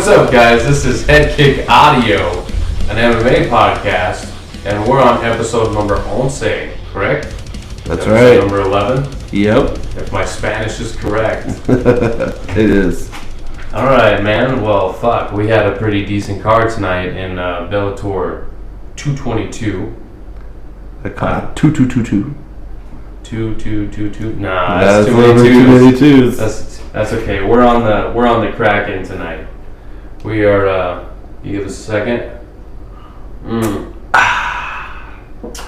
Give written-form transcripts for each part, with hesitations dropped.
What's up, guys? This is Headkick Audio, an MMA podcast, and we're on episode number 11, correct? That's episode right. Number 11? Yep. If my Spanish is correct. It is. Alright, man. Well, fuck. We had a pretty decent card tonight in Bellator 222. I caught 2222. 2222. Nah, That's too many twos. 22s. That's okay. We're on the Kraken tonight. We are. You give us a second.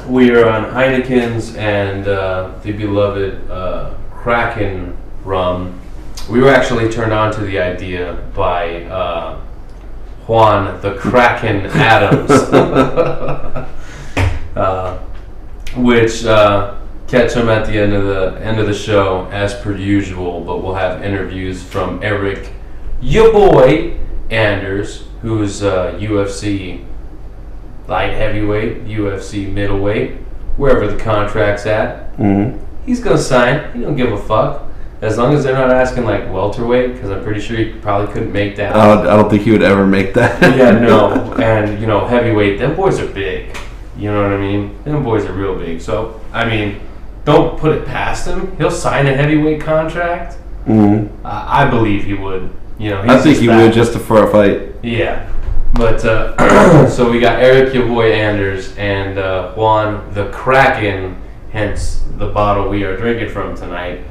We are on Heineken's and the beloved Kraken rum. We were actually turned on to the idea by Juan the Kraken Adams, which catch him at the end of the show as per usual. But we'll have interviews from Eryk, your boy Anders, who's UFC light heavyweight, UFC middleweight, wherever the contract's at. Mm-hmm. He's gonna sign. He don't give a fuck. As long as they're not asking like welterweight, because I'm pretty sure he probably couldn't make that. I don't think he would ever make that. Yeah, no. And, heavyweight, them boys are big. You know what I mean? Them boys are real big. So, I mean, don't put it past him. He'll sign a heavyweight contract. Mm-hmm. I believe he would. I think he would just for a fight. Yeah. But, so we got Eryk, your boy Anders, and Juan the Kraken, hence the bottle we are drinking from tonight.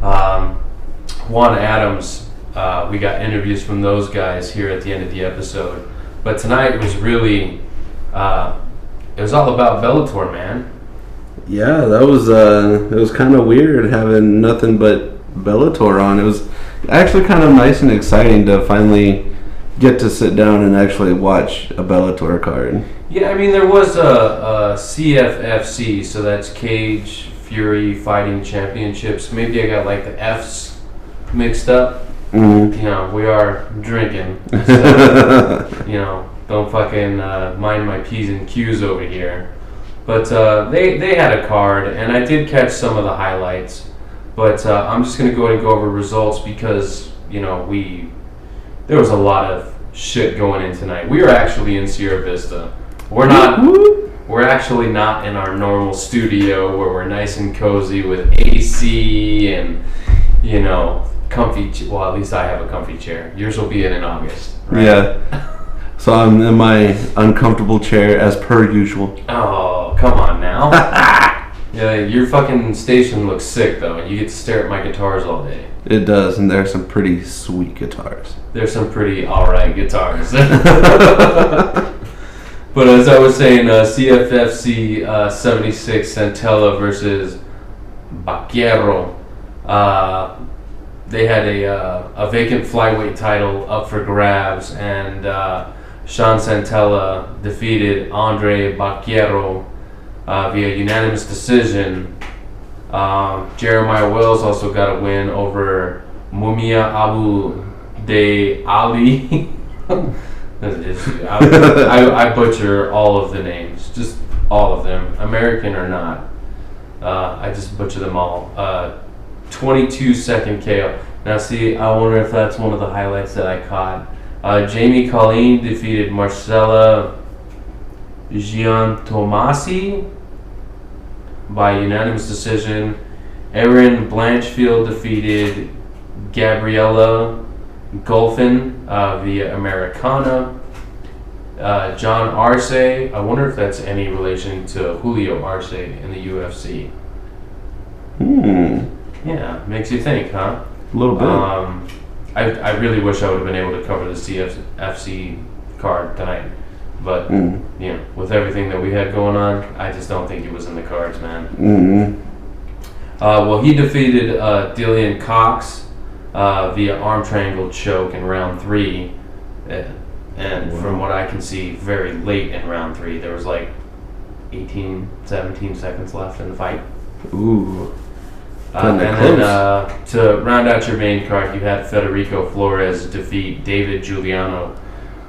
Juan Adams, we got interviews from those guys here at the end of the episode. But tonight was really, it was all about Bellator, man. Yeah, that was it was kind of weird having nothing but Bellator on. It was actually kind of nice and exciting to finally get to sit down and actually watch a Bellator card. Yeah, I mean, there was a CFFC, so that's Cage Fury Fighting Championships. Maybe I got like the F's mixed up. Mm-hmm. We are drinking. So, don't fucking mind my P's and Q's over here. But they had a card, and I did catch some of the highlights. But I'm just going to go ahead and go over results because, there was a lot of shit going in tonight. We were actually in Sierra Vista. We're actually not in our normal studio where we're nice and cozy with AC and, comfy. Well, at least I have a comfy chair. Yours will be in August. Right? Yeah. So I'm in my uncomfortable chair as per usual. Oh, come on now. Yeah, your fucking station looks sick though, and you get to stare at my guitars all day. It does, and there's some pretty sweet guitars. There's some pretty alright guitars. But as I was saying, CFFC 76 Centella versus Baquero. They had a vacant flyweight title up for grabs, and Sean Centella defeated Andre Baquero via unanimous decision. Jeremiah Wells also got a win over Mumia Abu De Ali. I butcher all of the names, just all of them, American or not. I just butcher them all. 22-second KO. Now, see, I wonder if that's one of the highlights that I caught. Jamie Colleen defeated Marcela Giantomasi by unanimous decision. Erin Blanchfield defeated Gabriella Golfin via Americana. John Arce, I wonder if that's any relation to Julio Arce in the UFC. Yeah, makes you think, huh? A little bit. I really wish I would have been able to cover the CFFC card tonight. But, with everything that we had going on, I just don't think it was in the cards, man. Mm-hmm. Well, he defeated Dillian Cox via arm triangle choke in round 3. And from what I can see, very late in round 3. There was like 17 seconds left in the fight. Ooh. And then to round out your main card, you had Federico Flores defeat David Giuliano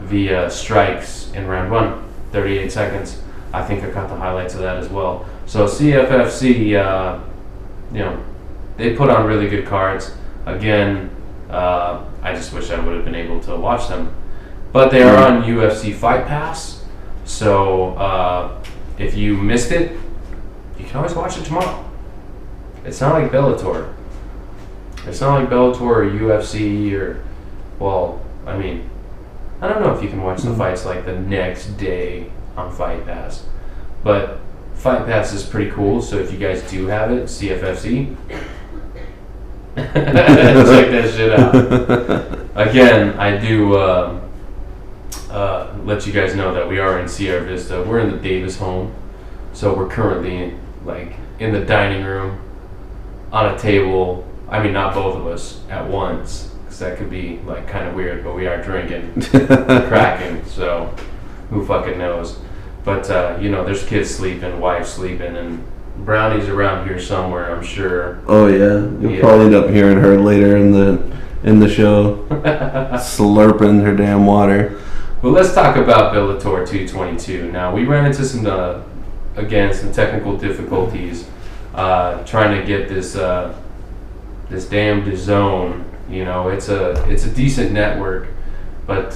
via strikes in round 1, 38 seconds. I think I caught the highlights of that as well. So CFFC, they put on really good cards. Again, I just wish I would have been able to watch them. But they are on UFC Fight Pass, so if you missed it, you can always watch it tomorrow. It's not like Bellator. It's not like Bellator or UFC or, well, I mean, I don't know if you can watch the fights like the next day on Fight Pass, but Fight Pass is pretty cool. So if you guys do have it, CFFC, check that shit out. Again, I do let you guys know that we are in Sierra Vista. We're in the Davis home, so we're currently like in the dining room on a table. I mean, not both of us at once, because that could be like kind of weird. But we are drinking Kraken, so who fucking knows? But there's kids sleeping, wife sleeping, and Brownie's around here somewhere, I'm sure. Oh yeah, you'll probably end up hearing her later in the show, slurping her damn water. Well, let's talk about Bellator 222. Now, we ran into some technical difficulties trying to get this damn DAZN. It's a decent network, but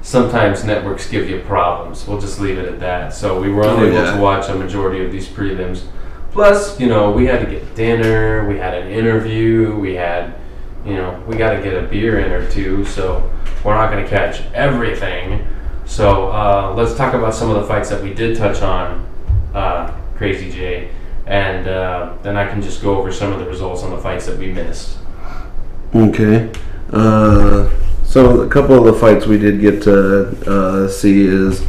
sometimes networks give you problems. We'll just leave it at that. So we were unable to watch a majority of these prelims. Plus, we had to get dinner, we had an interview, we had, we got to get a beer in or two, so we're not going to catch everything. So let's talk about some of the fights that we did touch on, Crazy J, and then I can just go over some of the results on the fights that we missed. Okay. So a couple of the fights we did get to see is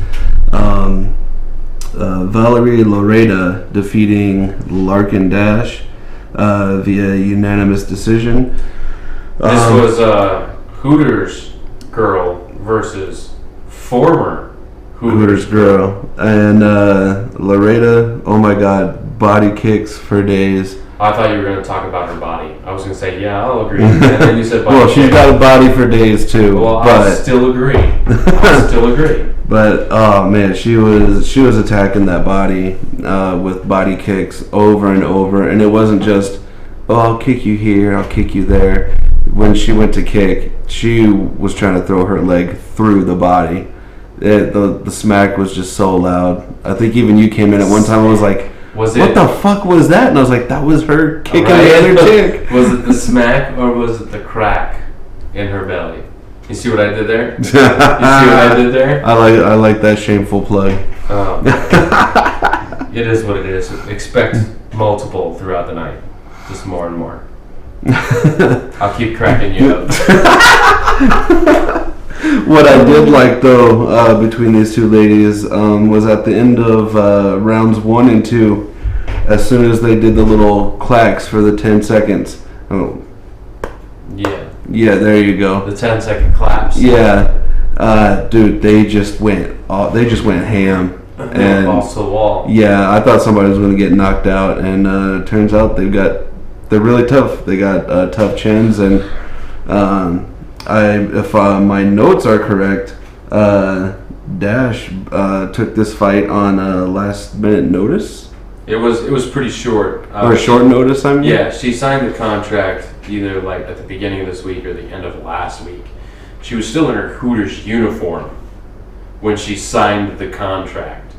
Valerie Loreda defeating Larkin Dash via unanimous decision. This was Hooters girl versus former Hooters girl. And Loreda, oh my god, body kicks for days. I thought you were going to talk about her body. I was going to say, yeah, I'll agree. And then you said body well, she's got a body for days too. Well, I still agree. But oh man, she was attacking that body with body kicks over and over, and it wasn't just, oh, I'll kick you here, I'll kick you there. When she went to kick, she was trying to throw her leg through the body. The smack was just so loud. I think even you came in at one time and was like, what the fuck was that? And I was like, that was her kicking the other chick. Was it the smack or was it the crack in her belly? You see what I did there? I like that shameful plug. It is what it is. Expect multiple throughout the night. Just more and more. I'll keep cracking you up. What I did like, though, between these two ladies was at the end of rounds 1 and 2, as soon as they did the little clacks for the 10 seconds. Oh. Yeah, there you go. The 10-second claps. Yeah. Dude, they just went ham. And balls to the wall. Yeah, I thought somebody was going to get knocked out, and it turns out they're really tough. They got tough chins, and if my notes are correct, Dash took this fight on a last-minute notice. It was pretty short. Or short notice, I mean? Yeah, she signed the contract either like at the beginning of this week or the end of last week. She was still in her Hooters uniform when she signed the contract.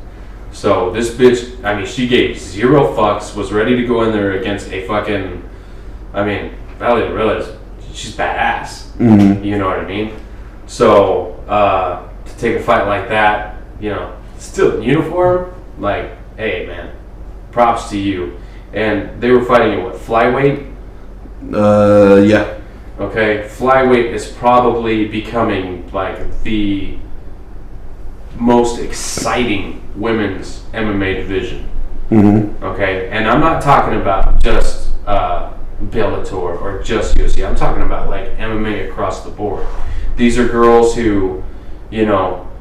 So this bitch, she gave zero fucks, was ready to go in there against a fucking, Valerie Loreda, she's badass. Mm-hmm. You know what I mean? So to take a fight like that, still in uniform, like, hey man, props to you. And they were fighting at what, flyweight? Yeah. Okay, flyweight is probably becoming like the most exciting women's MMA division. Mm-hmm. Okay, and I'm not talking about just Bellator or just UFC. I'm talking about like MMA across the board. These are girls who,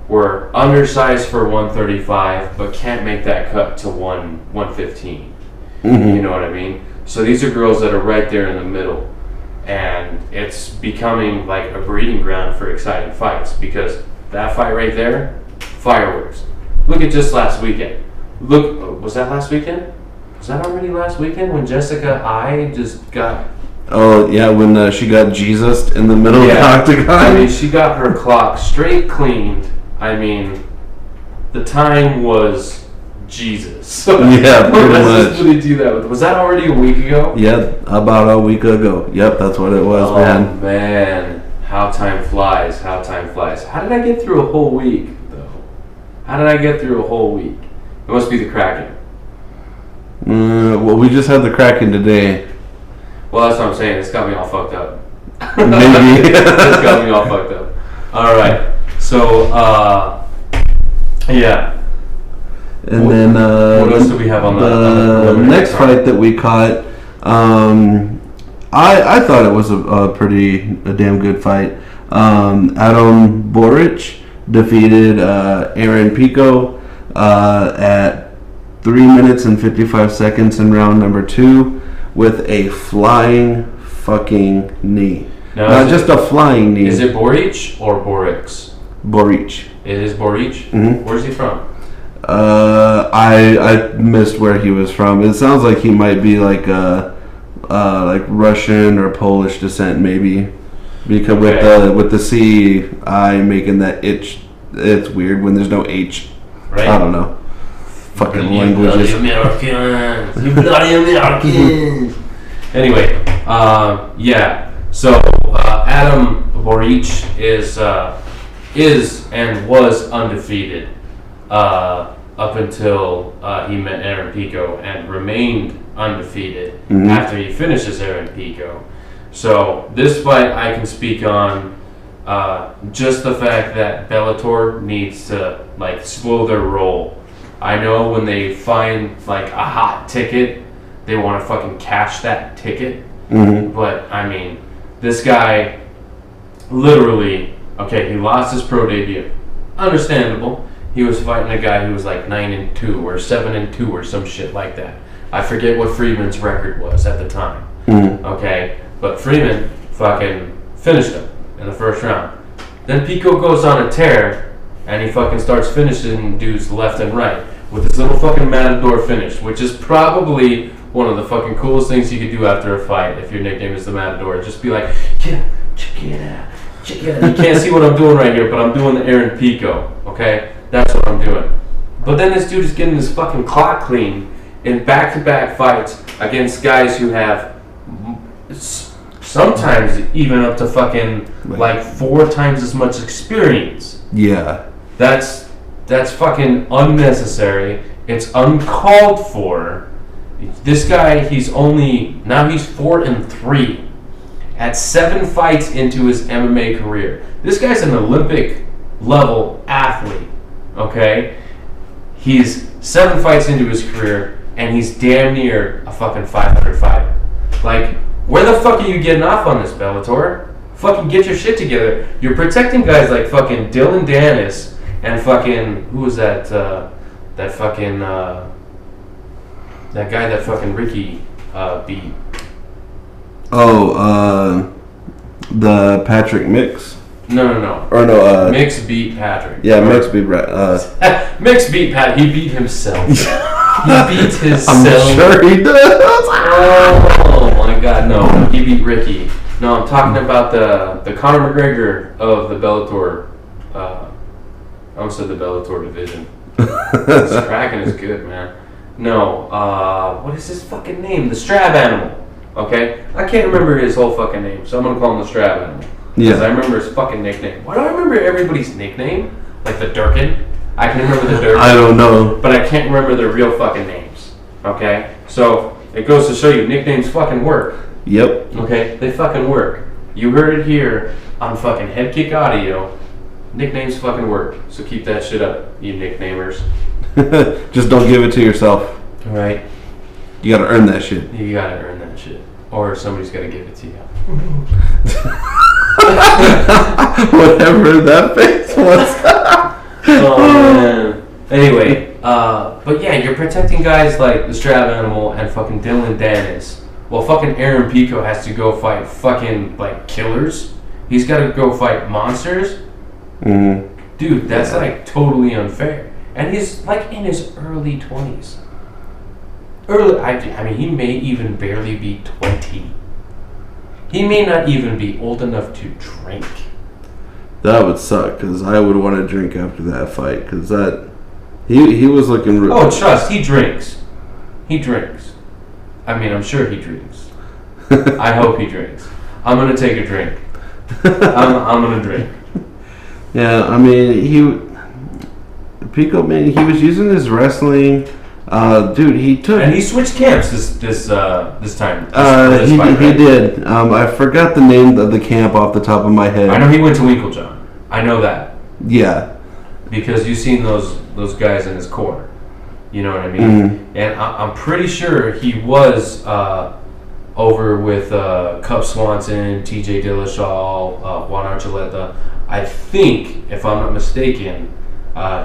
were undersized for 135 but can't make that cut to 115. Mm-hmm. You know what I mean? So these are girls that are right there in the middle, and it's becoming like a breeding ground for exciting fights, because that fight right there, fireworks. Look at just last weekend. Was that last weekend? Was that already last weekend when Jessica I just got Oh, yeah, when she got Jesus in the middle of the octagon. I mean, she got her clock straight cleaned. I mean, the time was Jesus. Yeah, pretty much. What did he do that with? Was that already a week ago? Yeah, about a week ago. Yep, that's what it was, man. Oh, man. How time flies. How time flies. How did I get through a whole week, though? How did I get through a whole week? It must be the Kraken. Well, we just had the Kraken today. Well, that's what I'm saying. It's got me all fucked up. Maybe. It's got me all fucked up. All right. So, yeah. And then what else do we have on the next fight that we caught? I thought it was a damn good fight. Adam Boric defeated Aaron Pico at 3 minutes and 55 seconds in round number 2 with a flying fucking knee. Now, Not just a flying knee. Is it Boric or Borix? Boric. It is Boric? Mm-hmm. Where's he from? I missed where he was from. It sounds like he might be like Russian or Polish descent, maybe, because with the C I making that itch, it's weird when there's no H. Right. I don't know. Fucking languages. You bloody Americans! You bloody Americans! Anyway, yeah. So Adam Boric is and was undefeated up until he met Aaron Pico and remained undefeated after he finishes Aaron Pico. So this fight I can speak on just the fact that Bellator needs to like slow their roll. I know when they find like a hot ticket, they want to fucking cash that ticket. But I mean, this guy literally, okay, he lost his pro debut. Understandable. He was fighting a guy who was like 9-2 or 7-2 or some shit like that. I forget what Freeman's record was at the time. Okay, but Freeman fucking finished him in the first round. Then Pico goes on a tear and he fucking starts finishing dudes left and right with his little fucking matador finish, which is probably one of the fucking coolest things you could do after a fight if your nickname is the Matador. Just be like, yeah, check it out. You can't see what I'm doing right here, but I'm doing the Aaron Pico, okay? That's what I'm doing. But then this dude is getting his fucking clock clean in back-to-back fights against guys who have sometimes even up to fucking like 4 times as much experience. Yeah. That's fucking unnecessary. It's uncalled for. This guy, he's 4-3 at 7 fights into his MMA career. This guy's an Olympic level athlete, okay? He's 7 fights into his career and he's damn near a fucking 500 fighter. Like, where the fuck are you getting off on this, Bellator? Fucking get your shit together. You're protecting guys like fucking Dylan Dennis and fucking, who was that? That guy that fucking Ricky beat. Oh, the Patrick Mix. No. Or no, Mix beat Patrick. Yeah, Mix beat Mix beat Pat. He beat himself. He beat himself. I'm sure he does. Oh my God, no. He beat Ricky. No, I'm talking about the Conor McGregor of the Bellator. I almost said the Bellator division. This Kraken is good, man. No, what is his fucking name? The Strab Animal. Okay? I can't remember his whole fucking name, so I'm gonna call him the Strab Animal. Because I remember his fucking nickname. Why do I remember everybody's nickname? Like the Durkin? I can remember the Durkin. I don't know. But I can't remember their real fucking names. Okay? So, it goes to show you, nicknames fucking work. Yep. Okay? They fucking work. You heard it here on fucking Headkick Audio. Nicknames fucking work. So keep that shit up, you nicknamers. Just don't give it to yourself. Alright? You gotta earn that shit. You gotta earn that shit. Or somebody's gotta give it to you. Whatever that face was. Oh man. Anyway, but yeah, you're protecting guys like the Strab Animal and fucking Dylan Dennis. Well, fucking Aaron Pico has to go fight fucking like killers. He's gotta go fight monsters. Dude, that's like totally unfair. And he's like in his early 20s. I mean, he may even barely be 20. He may not even be old enough to drink. That would suck, because I would want to drink after that fight, because he was looking... Oh, trust, he drinks. He drinks. I mean, I'm sure he drinks. I hope he drinks. I'm going to take a drink. I'm going to drink. Yeah, I mean, Pico, man, he was using his wrestling. Dude, he took... And he switched camps this time. He did. I forgot the name of the camp off the top of my head. I know he went to Winklejohn. I know that. Yeah. Because you've seen those guys in his corner. You know what I mean? Mm-hmm. And I'm pretty sure he was over with Cub Swanson, TJ Dillashaw, Juan Archuleta. I think, if I'm not mistaken,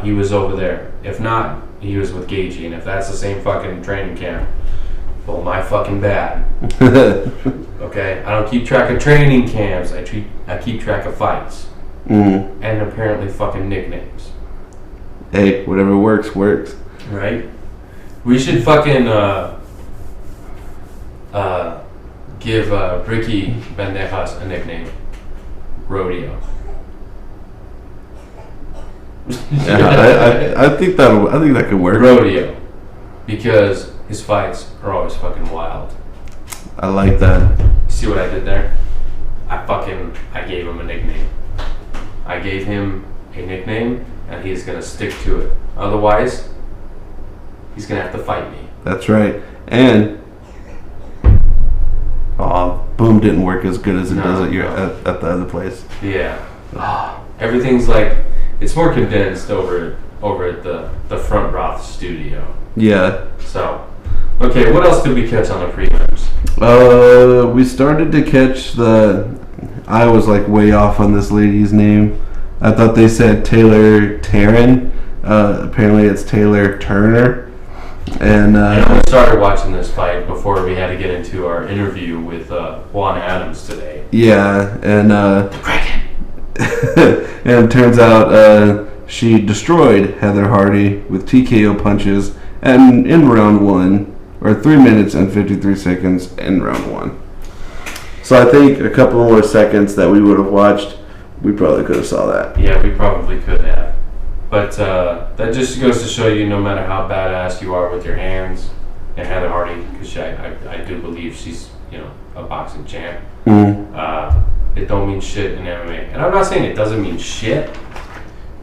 he was over there. If not, he was with Gagey. And if that's the same fucking training camp, well, my fucking bad. Okay? I don't keep track of training camps. I keep track of fights. Mm-hmm. And apparently fucking nicknames. Hey, whatever works. Right? We should fucking give Ricky Bandejas a nickname. Rodeo. Yeah, I think that could work. Rodeo. Because his fights are always fucking wild. I like that. See what I did there? I gave him a nickname. I gave him a nickname, and he's gonna stick to it. Otherwise, he's gonna have to fight me. That's right. And boom didn't work as good as it does at the other place. Yeah. Everything's like it's more condensed over at the Front Roth studio. Yeah. So, okay, what else did we catch on the prelims? We started to catch I was like way off on this lady's name. I thought they said Taylor Taryn. Apparently it's Taylor Turner. And we started watching this fight before we had to get into our interview with Juan Adams today. Yeah, and the Kraken. and it turns out she destroyed Heather Hardy with TKO punches in round 1, or 3 minutes and 53 seconds in round 1. So I think a couple more seconds that we would have watched, we probably could have saw that. Yeah, we probably could have. But that just goes to show you, no matter how badass you are with your hands, and Heather Hardy, because I do believe she's a boxing champ. Mm-hmm. It don't mean shit in MMA, and I'm not saying it doesn't mean shit,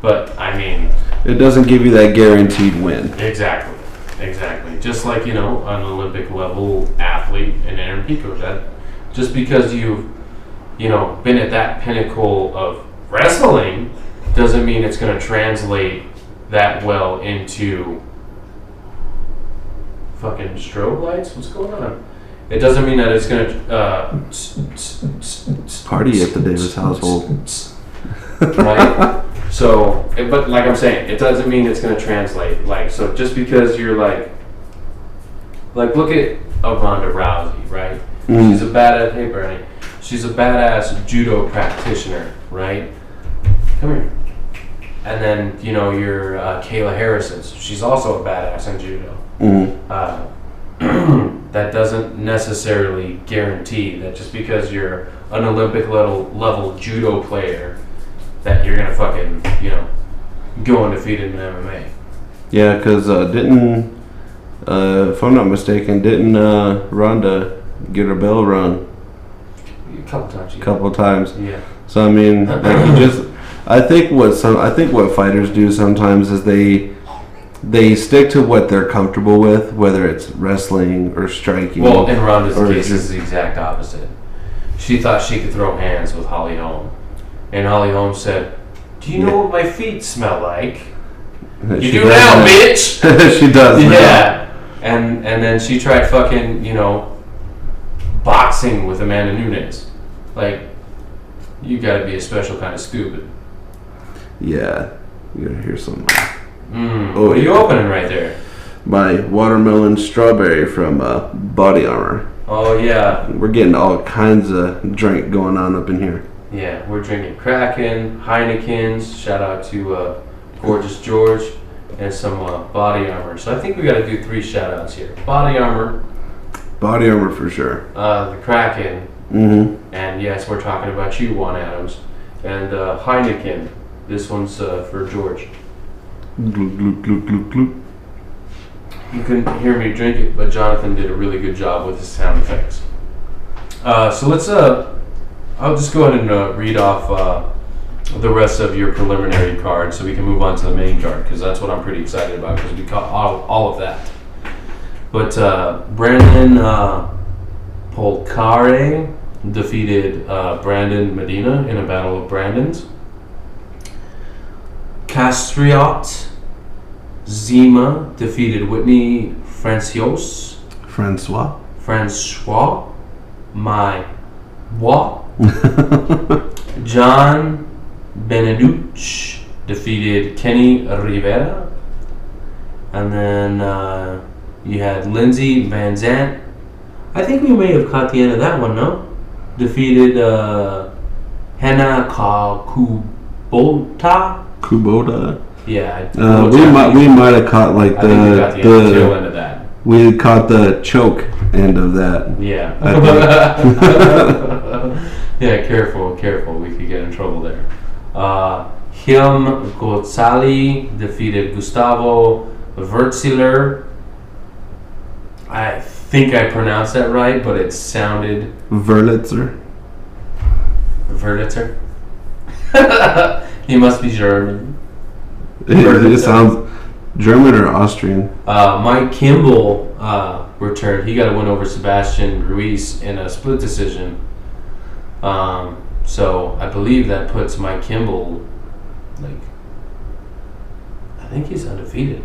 but I mean it doesn't give you that guaranteed win. Exactly. Just like an Olympic level athlete in Aaron Pico, that just because you've been at that pinnacle of wrestling doesn't mean it's going to translate that well into fucking strobe lights. What's going on? It doesn't mean that it's going to party at the Davis household. Right? So, but like I'm saying, it doesn't mean it's going to translate. Like, so just because you're like look at Ronda Rousey, right? Mm. She's a badass. Hey, Bernie. She's a badass judo practitioner, right? Come here. And then you're Kayla Harrison. She's also a badass in judo. Mm. That doesn't necessarily guarantee that just because you're an Olympic level judo player that you're gonna fucking go undefeated in MMA. Yeah, because if I'm not mistaken, didn't Ronda get her bell rung? A couple times. Yeah. Couple times. Yeah. So I mean, I think what fighters do sometimes is they stick to what they're comfortable with, whether it's wrestling or striking. Well, in Ronda's case, it's the exact opposite. She thought she could throw hands with Holly Holm, and Holly Holm said, "Do you know what my feet smell like?" You do now, bitch. She does. Yeah. And then she tried fucking boxing with Amanda Nunes. Like, you gotta be a special kind of stupid. Yeah, you gotta hear something. What are you opening right there? My watermelon strawberry from Body Armor. Oh yeah. We're getting all kinds of drink going on up in here. Yeah, we're drinking Kraken, Heineken's. Shout out to Gorgeous George, and some Body Armor. So I think we got to do 3 shout outs here. Body Armor for sure. The Kraken, Mm-hmm. And yes, we're talking about you, Juan Adams. And Heineken. This one's for George. Gloop, gloop, gloop, gloop, gloop. You couldn't hear me drink it, but Jonathan did a really good job with his sound effects. So let's, I'll just go ahead and read off the rest of your preliminary card so we can move on to the main card, because that's what I'm pretty excited about, because we caught all of that. But Brandon Polcare defeated Brandon Medina in a battle of Brandons. Castriot Zima defeated Whitney Francois John Beneduc defeated Kenny Rivera. And then you had Lindsay Van Zant. I think we may have caught the end of that one, no? Defeated Hannah Kubota. Yeah. We might have caught like I think we got the tail end of that. We caught the choke end of that. Yeah. Yeah, careful. We could get in trouble there. Hilm Gozali defeated Gustavo Wurtzler. I think I pronounced that right, but it sounded... Wurlitzer. He must be German. It sounds German or Austrian. Mike Kimball returned. He got a win over Sebastian Ruiz in a split decision. So I believe that puts Mike Kimball, I think he's undefeated,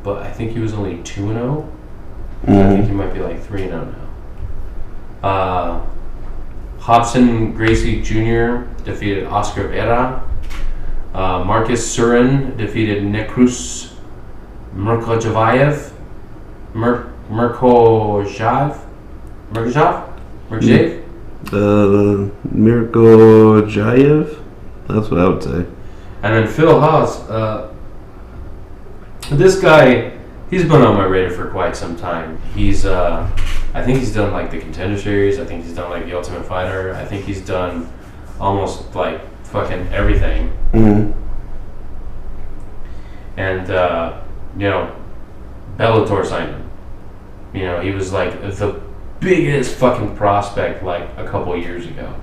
but I think he was only 2-0. I think he might be 3-0 now. Hobson Gracie Jr. defeated Oscar Vera. Marcus Surin defeated Nekrus Merkojav. Mirkojayev? That's what I would say. And then Phil Haas. This guy, he's been on my radar for quite some time. He's, I think he's done the Contender Series. I think he's done the Ultimate Fighter. I think he's done almost fucking everything. Mm-hmm. And, Bellator signed him. He was the biggest fucking prospect a couple years ago.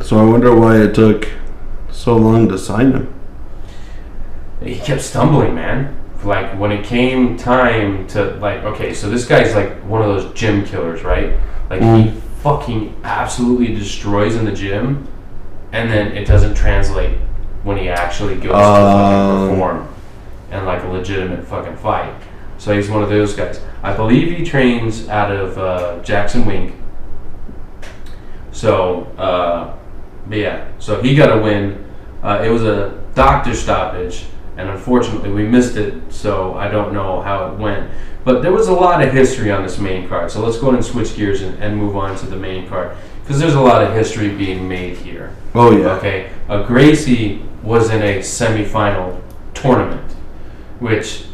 So I wonder why it took so long to sign him. He kept stumbling, man. When it came time to okay, so this guy's one of those gym killers, right? He fucking absolutely destroys in the gym, and then it doesn't translate when he actually goes to fucking perform and a legitimate fucking fight. So he's one of those guys. I believe he trains out of Jackson Wink. So, but yeah, so he got a win. It was a doctor stoppage, and unfortunately we missed it, so I don't know how it went. But there was a lot of history on this main card, so let's go ahead and switch gears and move on to the main card, because there's a lot of history being made here. Oh, yeah. Okay, Gracie was in a semifinal tournament, which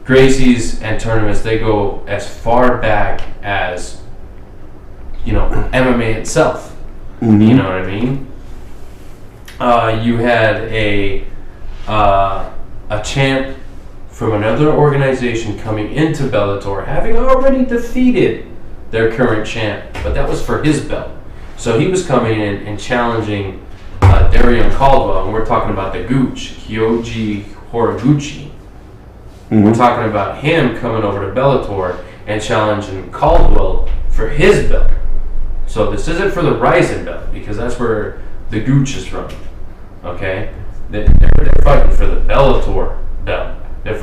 Gracie's and tournaments, they go as far back as, MMA itself. Mm-hmm. You know what I mean? You had a champ from another organization coming into Bellator, having already defeated their current champ, but that was for his belt. So he was coming in and challenging Darian Caldwell, and we're talking about the Gooch, Kyoji Horiguchi. Mm-hmm. We're talking about him coming over to Bellator and challenging Caldwell for his belt. So this isn't for the Ryzen belt, because that's where the Gooch is from. Okay? They're fighting for the Bellator belt. They're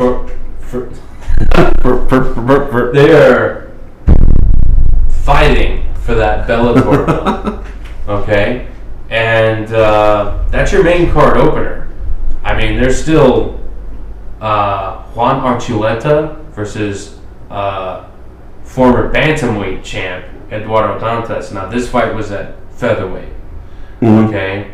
they're fighting for that Bellator belt. Okay? And that's your main card opener. I mean, there's still Juan Archuleta versus former bantamweight champ Eduardo Dantas. Now, this fight was at featherweight. Mm-hmm. Okay?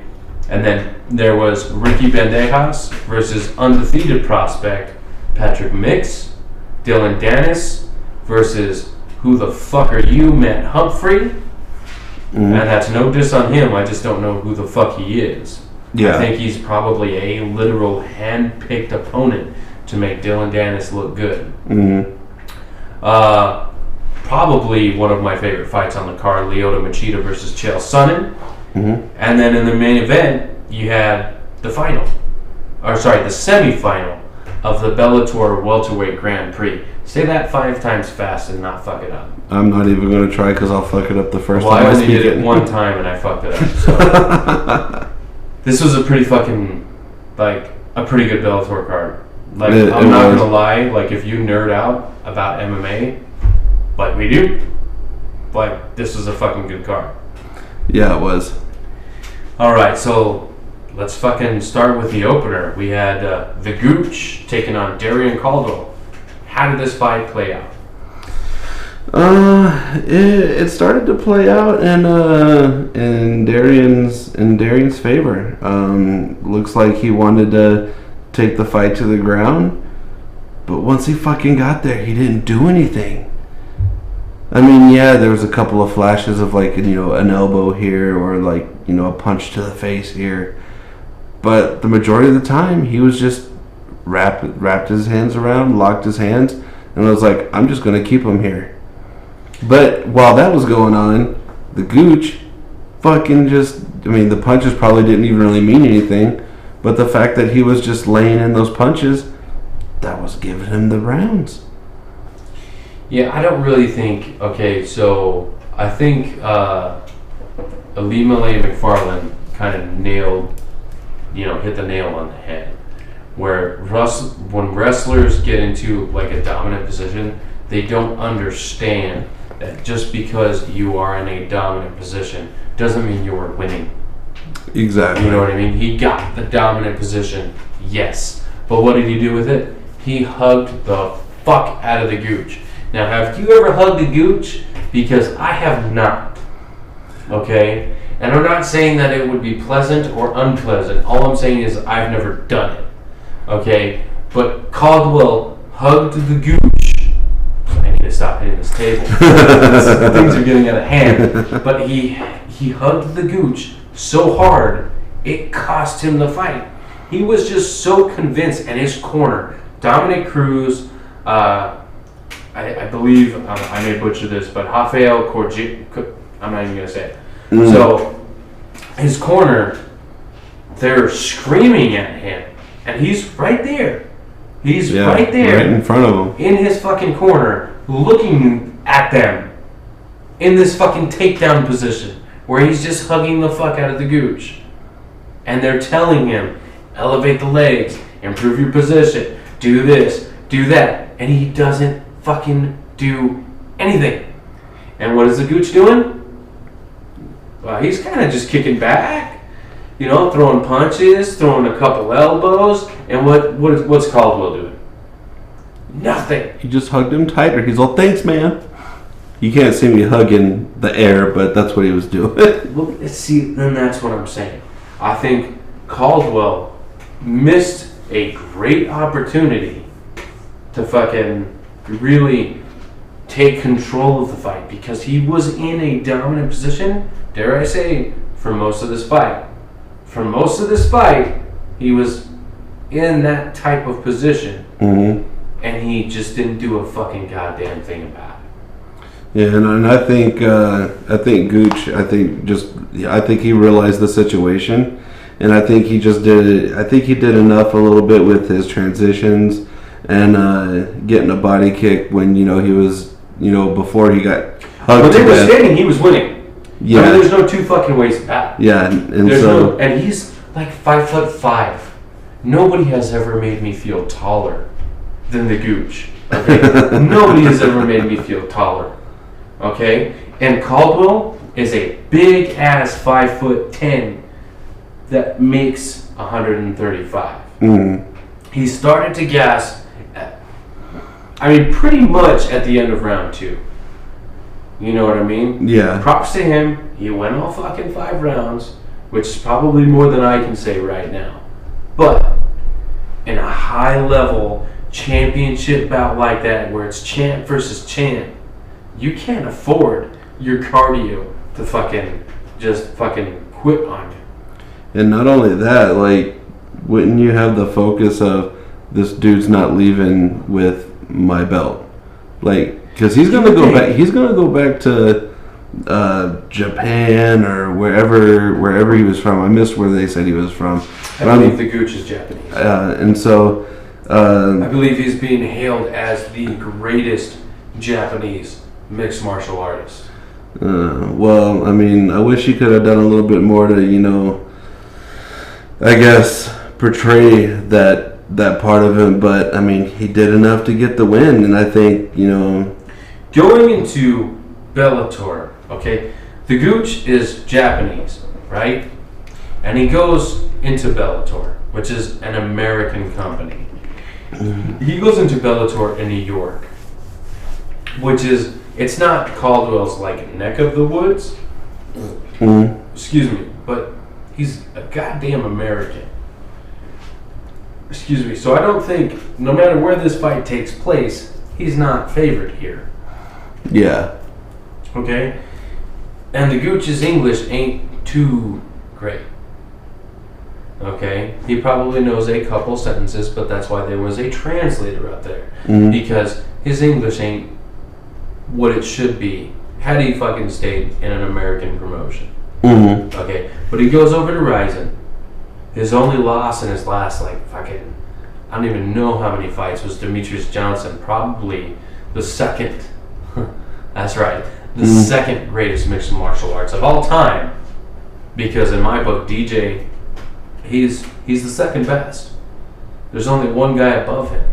And then there was Ricky Bandejas versus undefeated prospect Patrick Mix. Dylan Dennis versus who the fuck are you, Matt Humphrey? And that's no diss on him. I just don't know who the fuck he is. Yeah. I think he's probably a literal hand-picked opponent to make Dylan Dennis look good. Probably one of my favorite fights on the card, Lyoto Machida versus Chael Sonnen. And then in the main event, you had the semi-final of the Bellator Welterweight Grand Prix. Say that 5 times fast and not fuck it up. I'm not even going to try because I'll fuck it up the first time I I only speak did it one time and I fucked it up. So. This was a pretty fucking, like, a pretty good Bellator card. Like, I'm not going to lie, like, if you nerd out about MMA, like we do, like, this was a fucking good card. Yeah, it was. Alright, so let's fucking start with the opener. We had the Gooch taking on Darrion Caldwell. How did this fight play out? It started to play out in Darrion's favor. Looks like he wanted to take the fight to the ground, but once he fucking got there, he didn't do anything. I mean, yeah, there was a couple of flashes of, like, an elbow here or, like, a punch to the face here, but the majority of the time he was just wrapped his hands around, locked his hands, and was like, I'm just gonna keep him here. But while that was going on, the Gooch fucking the punches probably didn't even really mean anything, but the fact that he was just laying in those punches, that was giving him the rounds. Yeah, I don't really think, so I think Ilima-Lei Macfarlane kind of hit the nail on the head. Where when wrestlers get into, like, a dominant position, they don't understand that just because you are in a dominant position doesn't mean you are winning. Exactly. You know what I mean? He got the dominant position, yes. But what did he do with it? He hugged the fuck out of the Gooch. Now, have you ever hugged a Gooch? Because I have not. Okay? And I'm not saying that it would be pleasant or unpleasant. All I'm saying is I've never done it. Okay? But Caldwell hugged the Gooch. I need to stop hitting this table. Things are getting out of hand. But he hugged the Gooch so hard, it cost him the fight. He was just so convinced, and his corner, Dominic Cruz, I believe, I may butcher this, but Rafael Corgi, I'm not even going to say it. So, his corner, they're screaming at him, and he's right there. He's right there. Right in front of him. In his fucking corner, looking at them in this fucking takedown position, where he's just hugging the fuck out of the Gooch. And they're telling him, elevate the legs, improve your position, do this, do that. And he doesn't fucking do anything. And what is the Gooch doing? Well, he's kind of just kicking back, throwing punches, throwing a couple elbows. And what's Caldwell doing? Nothing. He just hugged him tighter. He's all, thanks, man. You can't see me hugging the air, but that's what he was doing. Well, see, then that's what I'm saying. I think Caldwell missed a great opportunity to fucking really take control of the fight, because he was in a dominant position, dare I say, for most of this fight. For most of this fight, he was in that type of position, and he just didn't do a fucking goddamn thing about it. Yeah, and I think Gooch, I think he realized the situation, and I think he just did it. I think he did enough a little bit with his transitions and getting a body kick when he was before he got hugged. When they were standing, he was winning. Yeah, I mean, there's no two fucking ways about it. Yeah, and he's like 5'5". Nobody has ever made me feel taller than the Gooch. Okay, nobody has ever made me feel taller. Okay, and Caldwell is a big ass 5'10" that makes 135. He started to gas, pretty much at the end of round 2. You know what I mean? Yeah. Props to him. He went all fucking 5 rounds, which is probably more than I can say right now. But in a high level championship bout like that, where it's champ versus champ, you can't afford your cardio to fucking quit on you. And not only that, like, wouldn't you have the focus of this dude's not leaving with my belt? Like, because he's gonna go back. He's gonna go back to Japan or wherever he was from. I missed where they said he was from. I believe the Gooch is Japanese. And so I believe he's being hailed as the greatest Japanese mixed martial artist. Well, I mean, I wish he could have done a little bit more to, I guess, portray that part of him. But I mean, he did enough to get the win, and I think going into Bellator, okay, the Gooch is Japanese, right? And he goes into Bellator, which is an American company. He goes into Bellator in New York, which is, it's not Caldwell's like neck of the woods. Excuse me, but he's a goddamn American. Excuse me. So I don't think, no matter where this fight takes place, he's not favored here. Yeah. Okay? And the Gooch's English ain't too great. Okay? He probably knows a couple sentences, but that's why there was a translator out there. Because his English ain't what it should be had he fucking stayed in an American promotion. Okay? But he goes over to Ryzen. His only loss in his last, I don't even know how many fights, was Demetrius Johnson. Probably the second. That's right. The second greatest mixed martial arts of all time. Because in my book, DJ, he's the second best. There's only one guy above him.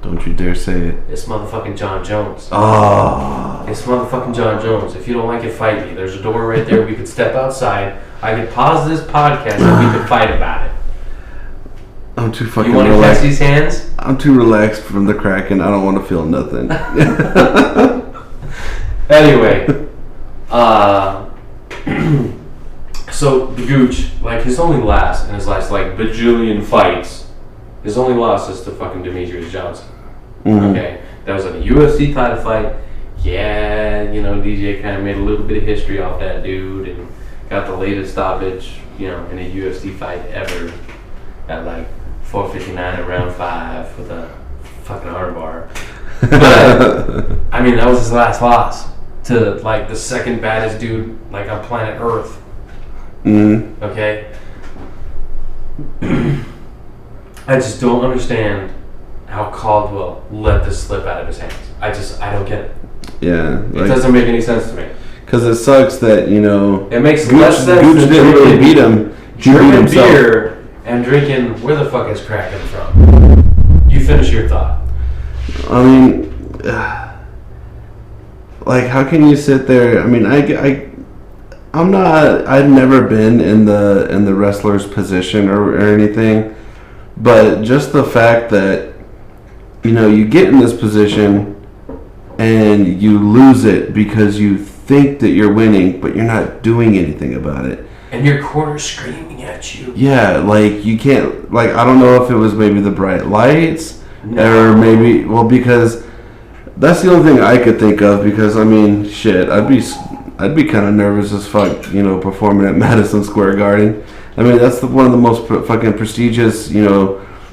Don't you dare say it. It's motherfucking John Jones. Oh. It's motherfucking John Jones. If you don't like it, fight me. There's a door right there. We could step outside. I could pause this podcast and we could fight about it. I'm too fucking relaxed. You want to catch these hands? I'm too relaxed from the Kraken. I don't want to feel nothing. Anyway, so the Gooch, his only loss in his last bajillion fights, his only loss is to fucking Demetrius Johnson. Okay, that was in a UFC title fight. Yeah, DJ kind of made a little bit of history off that dude and got the latest stoppage, in a UFC fight ever at 4:59 at round 5 with a fucking armbar. But I mean, that was his last loss to the second baddest dude on planet Earth. Okay. I just don't understand how Caldwell let this slip out of his hands. I don't get it. Yeah. It doesn't make any sense to me. Because it sucks that, it makes less sense Gooch didn't really beat him. Drinking beer and drinking, where the fuck is Kraken from? You finish your thought. I mean, how can you sit there? I mean, I've never been in the wrestler's position or anything, but just the fact that, you get in this position and you lose it because you think that you're winning, but you're not doing anything about it. And your corner's screaming at you. Yeah, you can't, I don't know if it was maybe the bright lights, or maybe, because that's the only thing I could think of, because, I mean, shit, I'd be kind of nervous as fuck, performing at Madison Square Garden. I mean, that's one of the most fucking prestigious,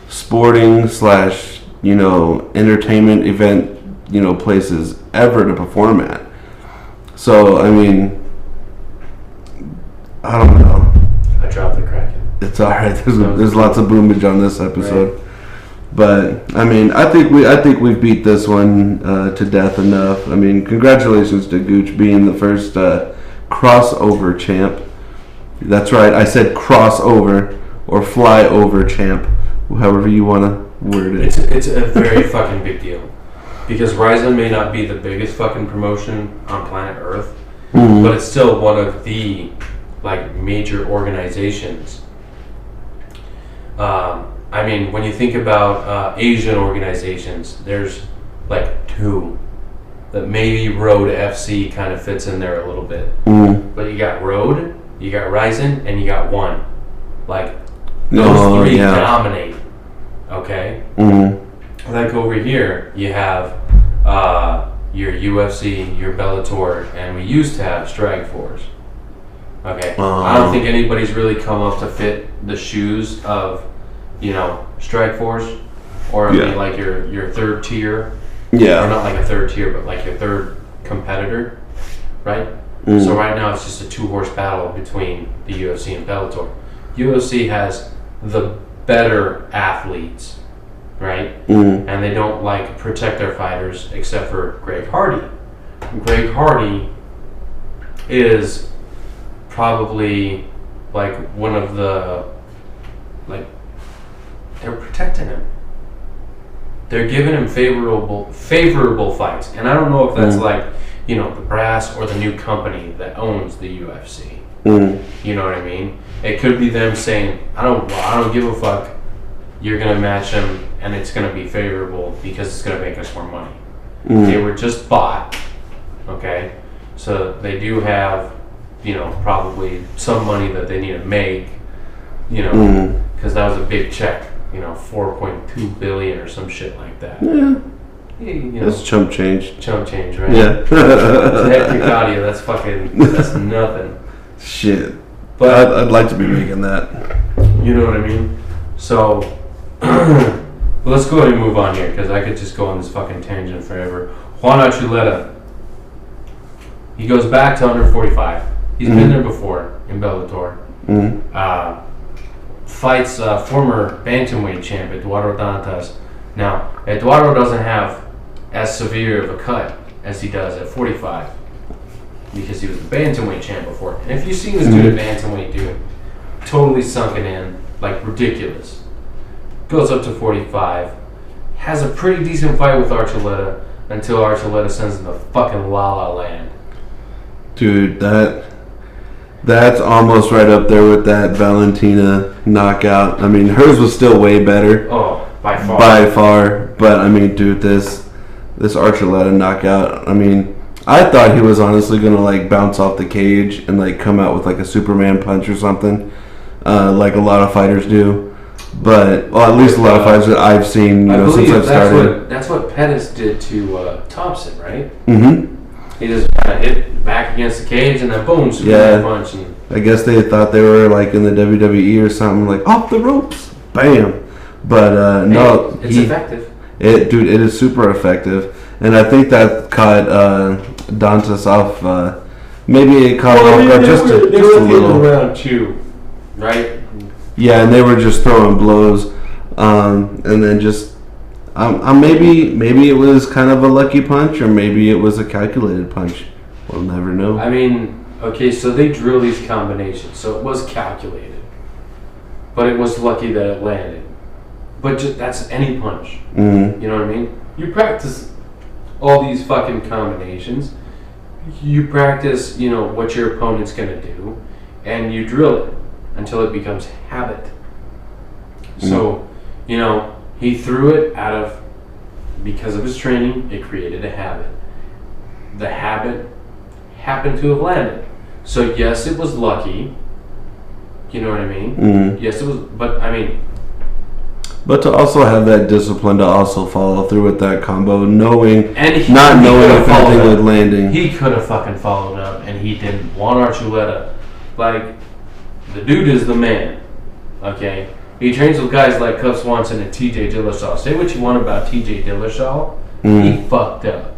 sporting / entertainment event, places ever to perform at. So, I mean, I don't know. I dropped the Kraken. It's alright. There's lots of boomage on this episode. Right. But, I mean, I think we've beat this one to death enough. I mean, congratulations to Gooch being the first crossover champ. That's right. I said crossover or flyover champ, however you want to word it. It's a very fucking big deal. Because Ryzen may not be the biggest fucking promotion on planet Earth, but it's still one of the major organizations. I mean, when you think about Asian organizations, there's 2. That maybe Road FC kind of fits in there a little bit. But you got Road, you got Ryzen, and you got One. Those 3 dominate. Okay? Over here, you have your UFC, your Bellator, and we used to have Strikeforce. Okay, I don't think anybody's really come up to fit the shoes of, Strikeforce, or like your third tier. Yeah. Or not like a third tier, but like your third competitor, right? So right now it's just a 2-horse battle between the UFC and Bellator. UFC has the better athletes, right? And they don't protect their fighters except for Greg Hardy. Greg Hardy is probably one of the they're protecting him. They're giving him favorable fights, and I don't know if that's the brass or the new company that owns the UFC. You know what I mean? It could be them saying, I don't give a fuck. You're gonna match him, and it's gonna be favorable because it's gonna make us more money. They were just bought, okay? So they do have, probably some money that they need to make, because that was a big check. $4.2 billion or some shit like that. Yeah. That's chump change. Chump change, right? Yeah. Headkick audio, that's nothing. Shit. But I'd like to be making that. You know what I mean? So, let's go ahead and move on here, because I could just go on this fucking tangent forever. Juan Adams, he goes back to under 45. He's been there before in Bellator. Fights former bantamweight champ Eduardo Dantas. Now, Eduardo doesn't have as severe of a cut as he does at 45 because he was the bantamweight champ before. And if you've seen this dude at bantamweight, dude, totally sunken in, ridiculous. Goes up to 45, has a pretty decent fight with Archuleta until Archuleta sends him to fucking La La Land. Dude, that's almost right up there with that Valentina knockout. I mean, hers was still way better. Oh, by far. By far. But, I mean, dude, this Archuleta knockout, I mean, I thought he was honestly going to, bounce off the cage and, come out with, a Superman punch or something, like a lot of fighters do. But, well, at least a lot of fighters that I've seen, since I've started. That's what Pettis did to Thompson, right? Mm-hmm. He just kind of hit back against the cage and then boom, Superman punch. And I guess they thought they were in the WWE or something, off the ropes, bam. But no, it's effective. It is super effective, and I think that caught Dantas off. Maybe it caught him off guard just a little. Round 2, right? Yeah, and they were just throwing blows, and then just. Maybe it was kind of a lucky punch, or maybe it was a calculated punch. We'll never know. I mean, okay, so they drill these combinations, so it was calculated, but it was lucky that it landed. But that's any punch. You know what I mean? You practice all these fucking combinations. You practice, what your opponent's gonna do, and you drill it until it becomes habit. So, he threw it because of his training, it created a habit. The habit happened to have landed. So yes, it was lucky. You know what I mean? Yes, it was, but to also have that discipline to also follow through with that combo, knowing, not knowing if anything was landing. He could have fucking followed up, and he didn't. Juan Archuleta, the dude is the man, okay? He trains with guys like Cub Swanson and TJ Dillashaw. Say what you want about TJ Dillashaw. He fucked up.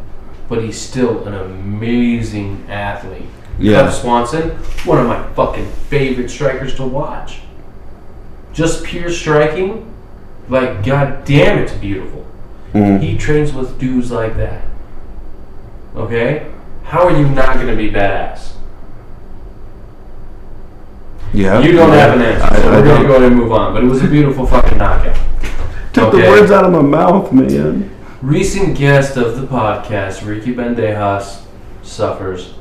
But he's still an amazing athlete. Yeah. Cub Swanson, one of my fucking favorite strikers to watch. Just pure striking, god damn, it's beautiful. He trains with dudes like that. Okay? How are you not going to be badass? Yeah, you don't have an answer, so we're going to go ahead and move on. But it was a beautiful fucking knockout. Took the words out of my mouth, man. Recent guest of the podcast, Ricky Bandejas, suffers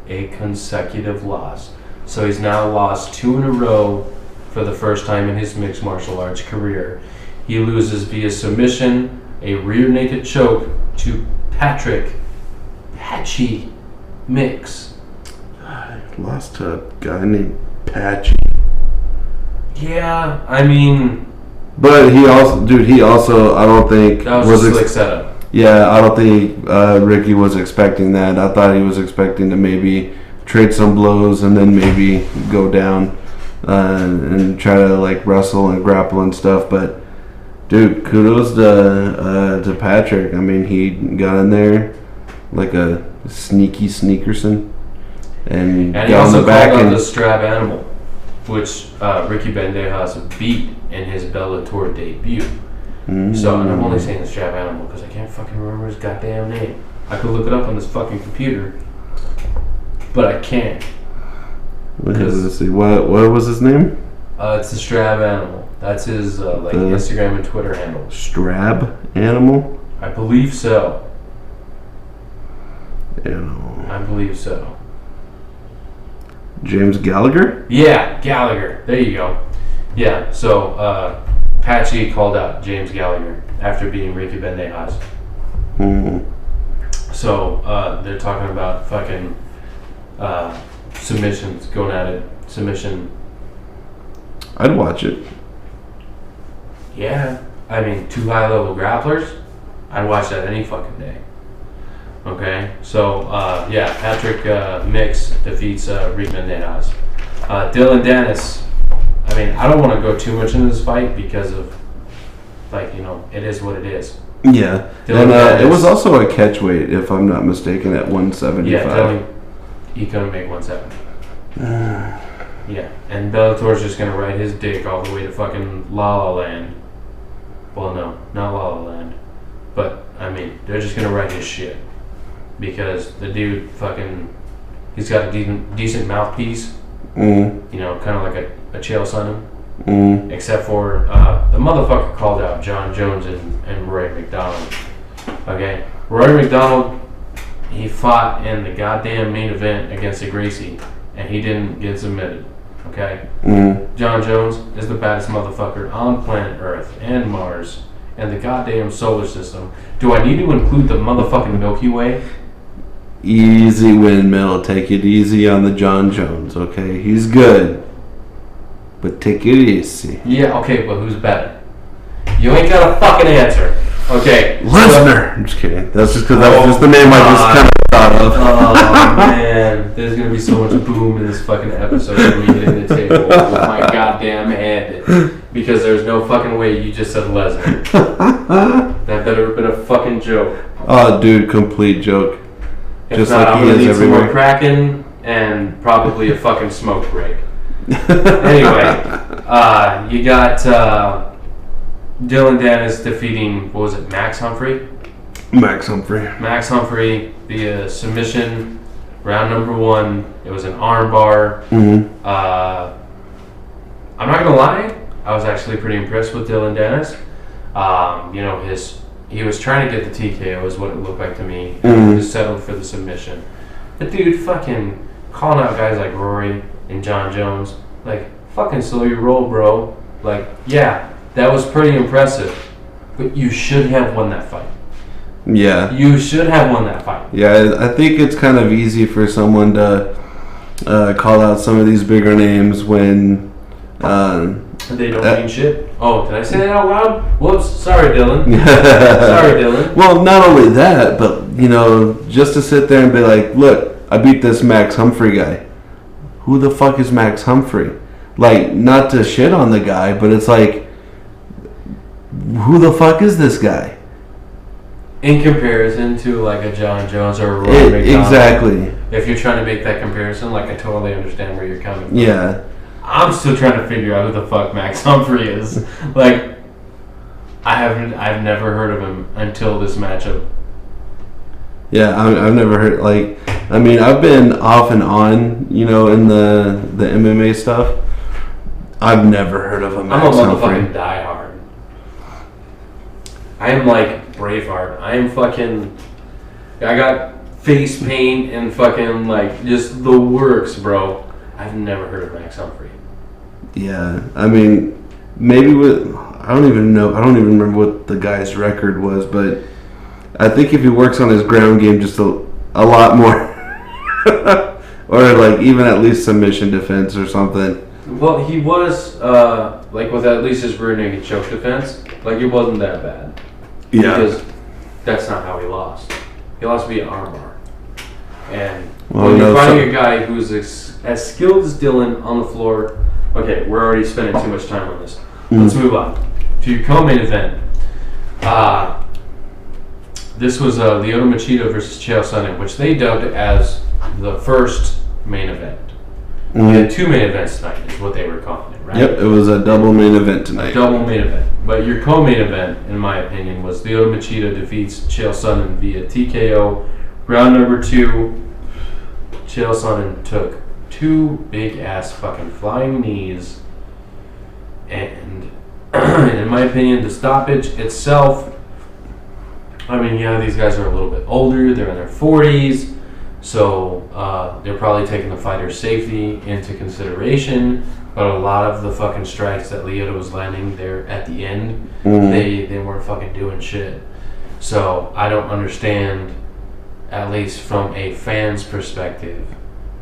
a consecutive loss. So he's now lost 2 in a row for the first time in his mixed martial arts career. He loses via submission, a rear naked choke to Patrick Patchy Mix. I lost to a guy named Patchy. Yeah, but he also, I don't think that was a slick setup. Yeah, I don't think Ricky was expecting that. I thought he was expecting to maybe trade some blows and then maybe go down and try to like wrestle and grapple and stuff. But dude, kudos to Patrick. I mean, he got in there like a sneaky sneakerson and he got on also the back called out and the Strab Animal, which Ricky Bandejas beat in his Bellator debut. So, and I'm only saying the Strab Animal because I can't fucking remember his goddamn name. I could look it up on this fucking computer, but I can't. let's see, what was his name? It's the Strab Animal. That's his Instagram and Twitter handle. Strab Animal? I believe so. Animal. I believe so. James Gallagher? Yeah, Gallagher. There you go. Yeah, so Patchy called out James Gallagher after beating Ricky Bandejas. So they're talking about fucking submissions, going at it. Submission. I'd watch it. Yeah. I mean, 2 high-level grapplers, I'd watch that any fucking day. Okay? So, Patrick Mix defeats Ricky Bandejas. Dylan Dennis, I mean, I don't want to go too much into this fight because of, it is what it is. Yeah. And it was also a catch weight, if I'm not mistaken, at 175. Yeah, tell me he couldn't make 170. Yeah, and Bellator's just going to ride his dick all the way to fucking La La Land. Well, no, not La La Land. But, I mean, they're just going to ride his shit. Because the dude he's got a decent mouthpiece. You know, kind of like a Chael Sonnen. Except for the motherfucker called out John Jones and Roy McDonald. Okay? Roy McDonald, he fought in the goddamn main event against a Gracie, and he didn't get submitted. Okay? John Jones is the baddest motherfucker on planet Earth and Mars and the goddamn solar system. Do I need to include the motherfucking Milky Way? Easy windmill. Take it easy on the John Jones, okay? He's good. But take it easy. Yeah, okay, but who's better? You ain't got a fucking answer. Okay. Lesnar! I'm just kidding. That's just because that was just the name I just kind of thought of. Oh, man. There's going to be so much boom in this fucking episode of me hitting the table with my goddamn head. Because there's no fucking way you just said Lesnar. That better have been a fucking joke. Oh, dude, complete joke. If just not, like I'm he going to is need some more everywhere. Kraken and probably a fucking smoke break. Anyway, you got Dylan Dennis defeating, what was it, Max Humphrey? Max Humphrey, the submission, round number 1. It was an arm bar. I'm not going to lie, I was actually pretty impressed with Dylan Dennis. He was trying to get the TKO is what it looked like to me. He just settled for the submission. But dude, fucking calling out guys like Rory and John Jones, like, fucking slow your roll, bro. Like, yeah, that was pretty impressive. But you should have won that fight. Yeah. You should have won that fight. Yeah, I think it's kind of easy for someone to call out some of these bigger names when they don't mean shit. Oh, did I say that out loud? Whoops. Sorry, Dylan. Sorry, Dylan. Well, not only that, but, just to sit there and be like, look, I beat this Max Humphrey guy. Who the fuck is Max Humphrey? Like, not to shit on the guy, but it's like, who the fuck is this guy? In comparison to, like, a John Jones or a Roy McDonald. Exactly. If you're trying to make that comparison, like, I totally understand where you're coming from. Yeah. I'm still trying to figure out who the fuck Max Humphrey is. Like, I've never heard of him until this matchup. Yeah, I've never heard, I've been off and on, in the MMA stuff. I've never heard of a Max I'm a Humphrey. motherfucking diehard. I am like Braveheart. I am fucking, I got face paint and fucking, like, just the works, bro. I've never heard of Max Humphrey. Yeah, I mean, maybe I don't even remember what the guy's record was, but I think if he works on his ground game just a lot more, or like even at least submission defense or something. Well, he was, with at least his rear naked choke defense, like, it wasn't that bad. Yeah. Because that's not how he lost. He lost via armbar. And Well, when no, you're fighting a guy who's as skilled as Dylan on the floor, okay, we're already spending too much time on this. Let's move on to your co-main event. This was Lyoto Machida versus Chael Sonnen, which they dubbed as the first main event. We had two main events tonight, is what they were calling it, right? Yep, it was a double main event tonight. Double main event. But your co-main event, in my opinion, was Lyoto Machida defeats Chael Sonnen via TKO. Round number 2, Chael Sonnen took 2 big-ass fucking flying knees. And in my opinion, the stoppage itself, I mean, yeah, these guys are a little bit older. They're in their 40s. So they're probably taking the fighter's safety into consideration. But a lot of the fucking strikes that Lyoto was landing there at the end, they weren't fucking doing shit. So I don't understand, at least from a fan's perspective,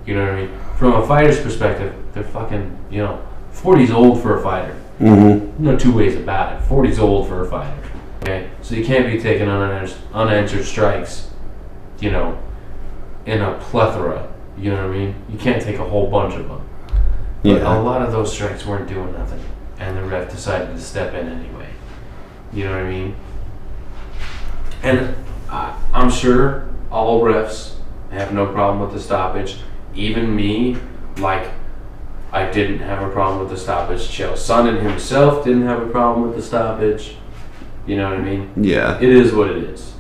you know what I mean? From a fighter's perspective, they're fucking, 40's old for a fighter. No two ways about it. 40's old for a fighter. Okay? So you can't be taking unanswered strikes, in a plethora. You know what I mean? You can't take a whole bunch of them. But a lot of those strikes weren't doing nothing. And the ref decided to step in anyway. You know what I mean? And I'm sure all refs have no problem with the stoppage. Even me, I didn't have a problem with the stoppage. Chael Sonnen himself didn't have a problem with the stoppage. You know what I mean? Yeah. It is what it is.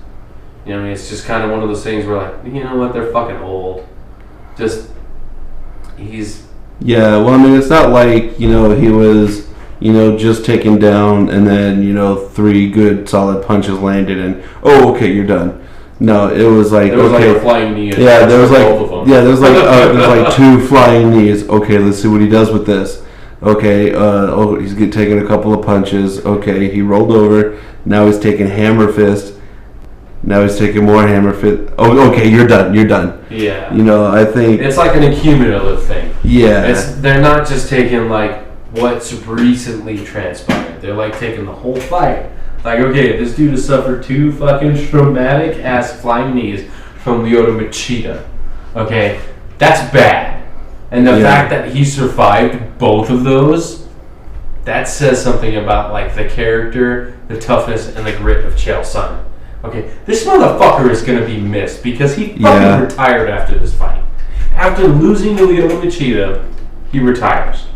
You know what I mean? It's just kind of one of those things where, you know what? They're fucking old. Yeah, well, I mean, it's not like, he was, just taken down and then, 3 good solid punches landed and, okay, you're done. No, it was like, there was a flying knee. Yeah, there was there's like 2 flying knees. Okay, let's see what he does with this. Okay, he's taking a couple of punches. Okay, he rolled over. Now he's taking hammer fist. Now he's taking more hammer fist. Oh, okay, you're done. Yeah. I think it's like an accumulative thing. Yeah. They're not just taking what's recently transpired. They're taking the whole fight. Okay, this dude has suffered 2 fucking traumatic ass flying knees from Lyoto Machida. Okay, that's bad. And the fact that he survived both of those, that says something about the character, the toughness, and the grit of Chael Sonnen. Okay, this motherfucker is gonna be missed because he fucking retired after this fight. After losing to Lyoto Machida, he retires.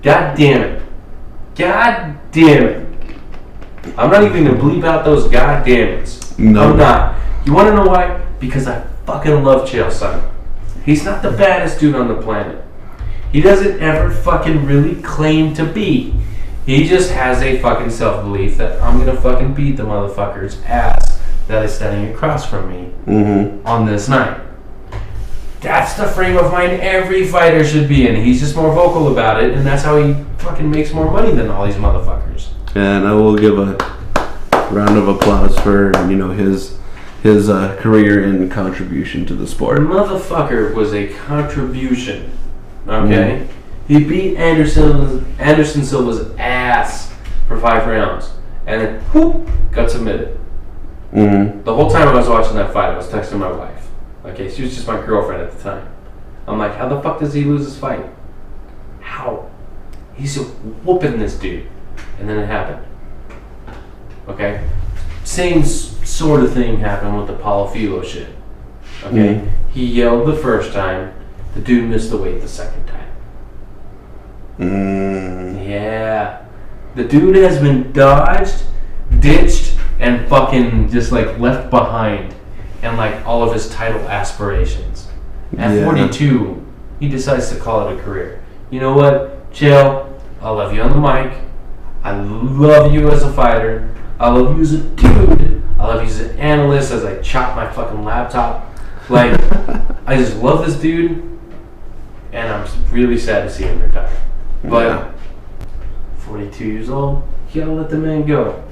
God damn it. I'm not even gonna bleep out those goddamns. No. I'm not. You wanna know why? Because I fucking love Chael Sonnen. He's not the baddest dude on the planet. He doesn't ever fucking really claim to be. He just has a fucking self-belief that I'm gonna fucking beat the motherfucker's ass that is standing across from me on this night. That's the frame of mind every fighter should be in. He's just more vocal about it, and that's how he fucking makes more money than all these motherfuckers. And I will give a round of applause for his career and contribution to the sport. The motherfucker was a contribution. Okay, he beat Anderson Silva's ass for 5 rounds, and then whoop, got submitted. The whole time I was watching that fight, I was texting my wife. Okay, she was just my girlfriend at the time. I'm like, how the fuck does he lose his fight? How? He's whooping this dude. And then it happened. Okay? Same sort of thing happened with the Paulo Filho shit. Okay? He yelled the first time. The dude missed the weight the second time. Yeah. The dude has been dodged, ditched, and fucking just left behind in all of his title aspirations. At 42, he decides to call it a career. You know what? Chael, I love you on the mic. I love you as a fighter. I love you as a dude. I love you as an analyst as I chop my fucking laptop. I just love this dude. And I'm really sad to see him retire. But 42 years old, you gotta let the man go.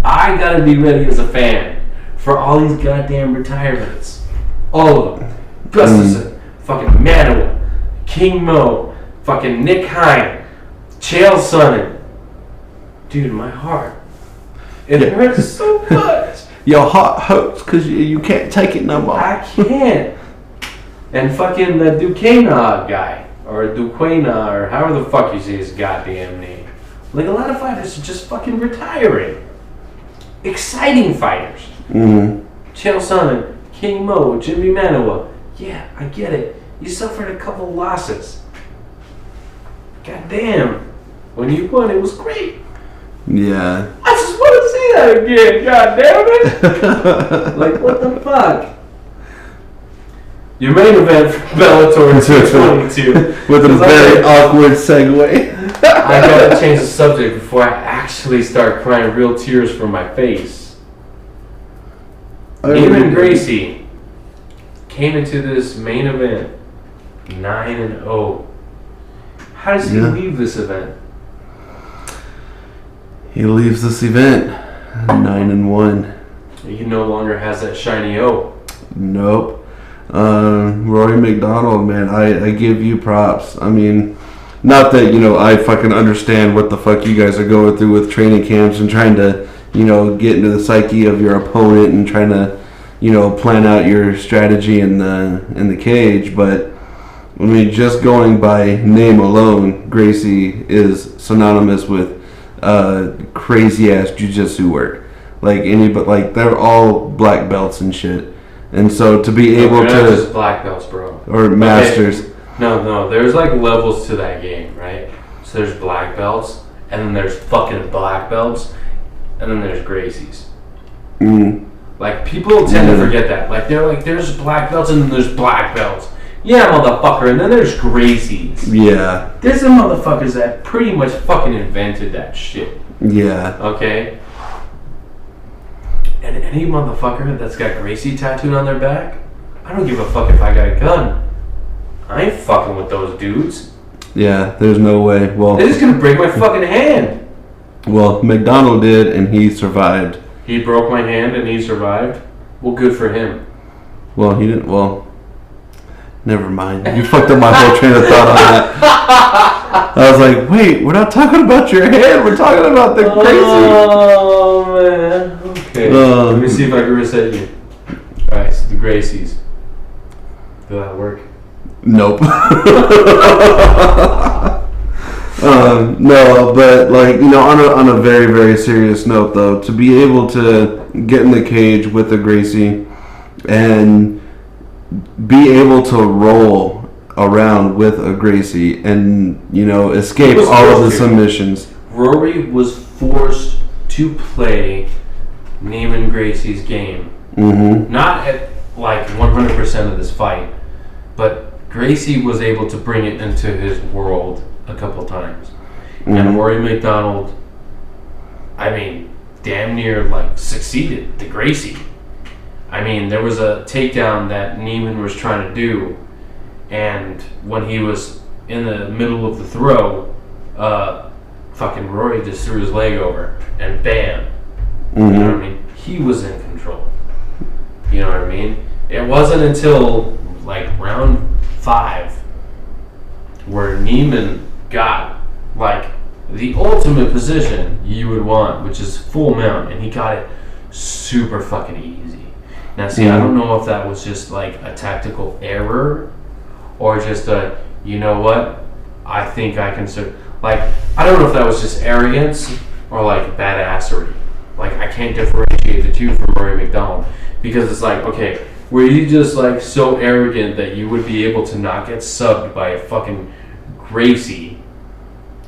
I gotta be ready as a fan for all these goddamn retirements. All of them. Gustafsson, fucking Manoa, King Mo, fucking Nick Hine, Chael Sonnen. Dude, my heart. It hurts so much. your heart hurts because you can't take it no more. I can't. And fucking the Duquesne guy, or Duquesne, or however the fuck you say his goddamn name. Like, a lot of fighters are just fucking retiring. Exciting fighters. Mm-hmm. Chael Sonnen, King Mo, Jimmy Manuwa. Yeah, I get it. You suffered a couple losses. Goddamn. When you won, it was great. Yeah. I just want to see that again. God damn it. Like, what the fuck? Your main event for Bellator 222. With a very awkward segue. I gotta change the subject before I actually start crying real tears from my face. Neiman Gracie came into this main event 9-0. How does he leave this event? He leaves this event 9-1. He no longer has that shiny O. Nope. Rory McDonald, man, I give you props. I mean, not that, I fucking understand what the fuck you guys are going through with training camps and trying to, get into the psyche of your opponent and trying to, plan out your strategy in the cage, but I mean, just going by name alone, Gracie is synonymous with crazy ass jiu-jitsu work. Like they're all black belts and shit. And so to be able to just black belts, bro, or masters. Okay. No, there's like levels to that game, right? So there's black belts, and then there's fucking black belts, and then there's Gracies. Mm. Like, people tend to forget that. Like, they're like, there's black belts and then there's black belts. Yeah, motherfucker, and then there's Gracies. Yeah. There's some motherfuckers that pretty much fucking invented that shit. Yeah. Okay? And any motherfucker that's got Gracie tattooed on their back, I don't give a fuck if I got a gun. I ain't fucking with those dudes. Yeah, there's no way. Well, they're just gonna break my fucking hand. Well, McDonald did, and he survived. He broke my hand and he survived? Well, good for him. Well, he didn't. Well, never mind. You fucked up my whole train of thought on that. I was like, wait, we're not talking about your hand. We're talking about the Gracie. Oh, man. Okay. Let me see if I can reset you. Alright, so the Gracies. Did that work? Nope. No, but on a very, very serious note, though, to be able to get in the cage with a Gracie and be able to roll around with a Gracie and escape all of the submissions. Rory was forced to play Neiman Gracie's game. Mm-hmm. Not at like 100% of this fight, but Gracie was able to bring it into his world a couple times. Mm-hmm. And Rory McDonald, I mean, damn near succeeded to Gracie. I mean, there was a takedown that Neiman was trying to do, and when he was in the middle of the throw, fucking Rory just threw his leg over, and bam. Mm-hmm. You know what I mean? He was in control. You know what I mean? It wasn't until round 5 where Neiman got the ultimate position you would want, which is full mount, and he got it super fucking easy. Now, see, I don't know if that was just a tactical error or just you know what? I think I can I don't know if that was just arrogance or badassery. I can't differentiate the two from Rory McDonald, because it's okay, were you just so arrogant that you would be able to not get subbed by a fucking Gracie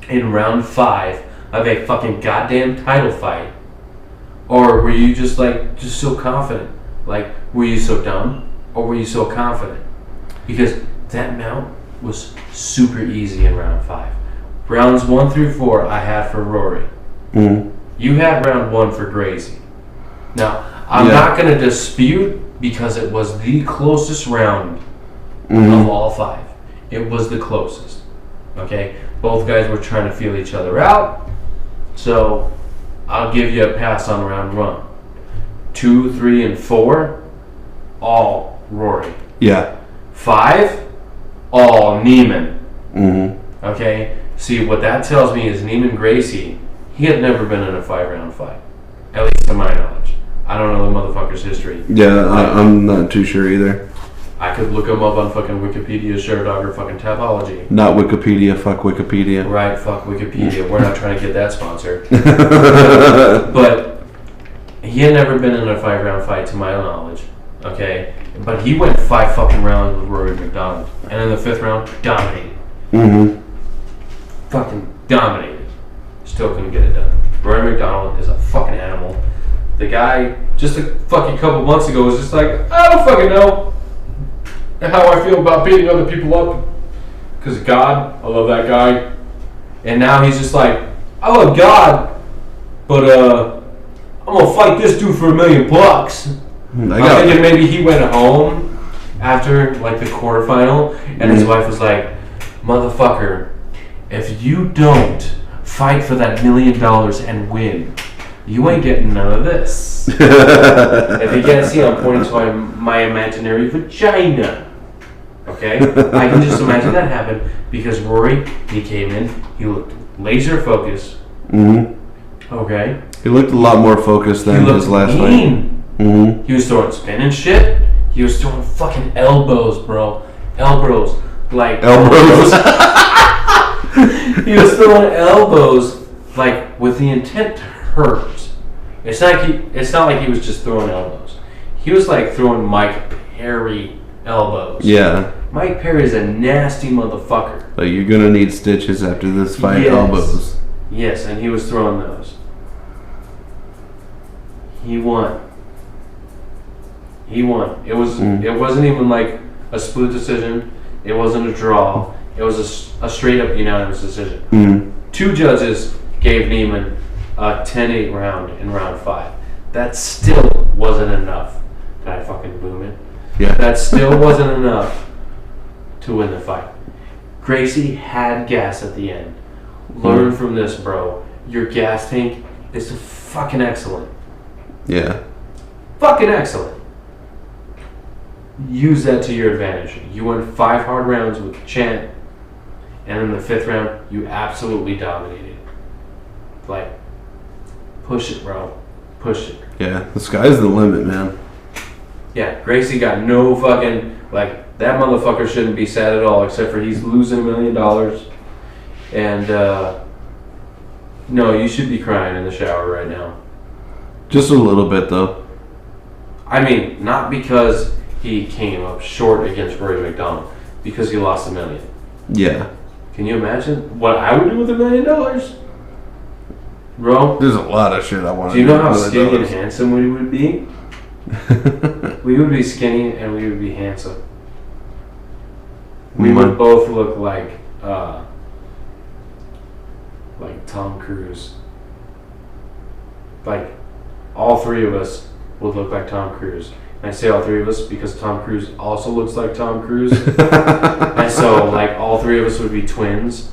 in round 5 of a fucking goddamn title fight? Or were you just so confident? Were you so dumb, or were you so confident? Because that mount was super easy in round 5. Rounds 1 through 4 I had for Rory. Mm. You had round 1 for Gracie. Now, I'm not going to dispute, because it was the closest round of all 5. It was the closest. Okay? Both guys were trying to feel each other out. So, I'll give you a pass on round 1. 2, 3, and 4, all Rory. Yeah. 5, all Neiman. Mm-hmm. Okay? See, what that tells me is Neiman Gracie, he had never been in a 5-round fight. At least to my knowledge. I don't know the motherfucker's history. Yeah, I'm not too sure either. I could look him up on fucking Wikipedia, Sherdog, or fucking Tapology. Not Wikipedia, fuck Wikipedia. Right, fuck Wikipedia. We're not trying to get that sponsor. But he had never been in a 5-round fight to my knowledge. Okay? But he went 5 fucking rounds with Rory McDonald. And in the 5th round, dominated. Mm-hmm. Fucking dominated. Still couldn't get it done. Rory McDonald is a fucking animal. The guy, just a fucking couple months ago, was just like, I don't fucking know how I feel about beating other people up. Because God, I love that guy. And now he's just like, I love God, but I'm gonna fight this dude for $1 million. I'm thinking maybe he went home after like the quarterfinal, and his wife was like, motherfucker, if you don't fight for that $1 million and win, you ain't getting none of this. If you can't see, I'm pointing to my imaginary vagina. Okay? I can just imagine that happen because Rory, he came in, he looked laser focused. Mm-hmm. Okay? He looked a lot more focused than his last fight. Mm-hmm. He was throwing spinning shit. He was throwing fucking elbows, bro. Elbows. Like elbows. He was throwing elbows like with the intent to hurt. It's not like he was just throwing elbows. He was like throwing Mike Perry elbows. Yeah. Mike Perry is a nasty motherfucker. Like, you're gonna need stitches after this fight. Yes. Elbows. Yes, and he was throwing those. He won. It wasn't even like a split decision. It wasn't a draw. It was a straight up unanimous decision. 2 judges gave Neiman a 10-8 round in round 5. That still wasn't enough. Did I fucking boom it? Yeah. That still wasn't enough to win the fight. Gracie had gas at the end. Learn from this, bro. Your gas tank is fucking excellent. Yeah. Fucking excellent. Use that to your advantage. You won 5 hard rounds with Chant, and in the 5th round, you absolutely dominated. Like, push it, bro. Push it. Yeah, the sky's the limit, man. Yeah, Gracie got no fucking, like, that motherfucker shouldn't be sad at all, except for he's losing $1 million. And, no, you should be crying in the shower right now. Just a little bit, though. I mean, not because he came up short against Rory McDonald, because he lost $1 million. Yeah. Can you imagine what I would do with $1 million? Bro, there's a lot of shit I want to do. Do you know how skinny and handsome we would be? We would be skinny and we would be handsome. We would both look like Tom Cruise. Like, all 3 of us would look like Tom Cruise. And I say all 3 of us because Tom Cruise also looks like Tom Cruise. And so, like, all 3 of us would be twins.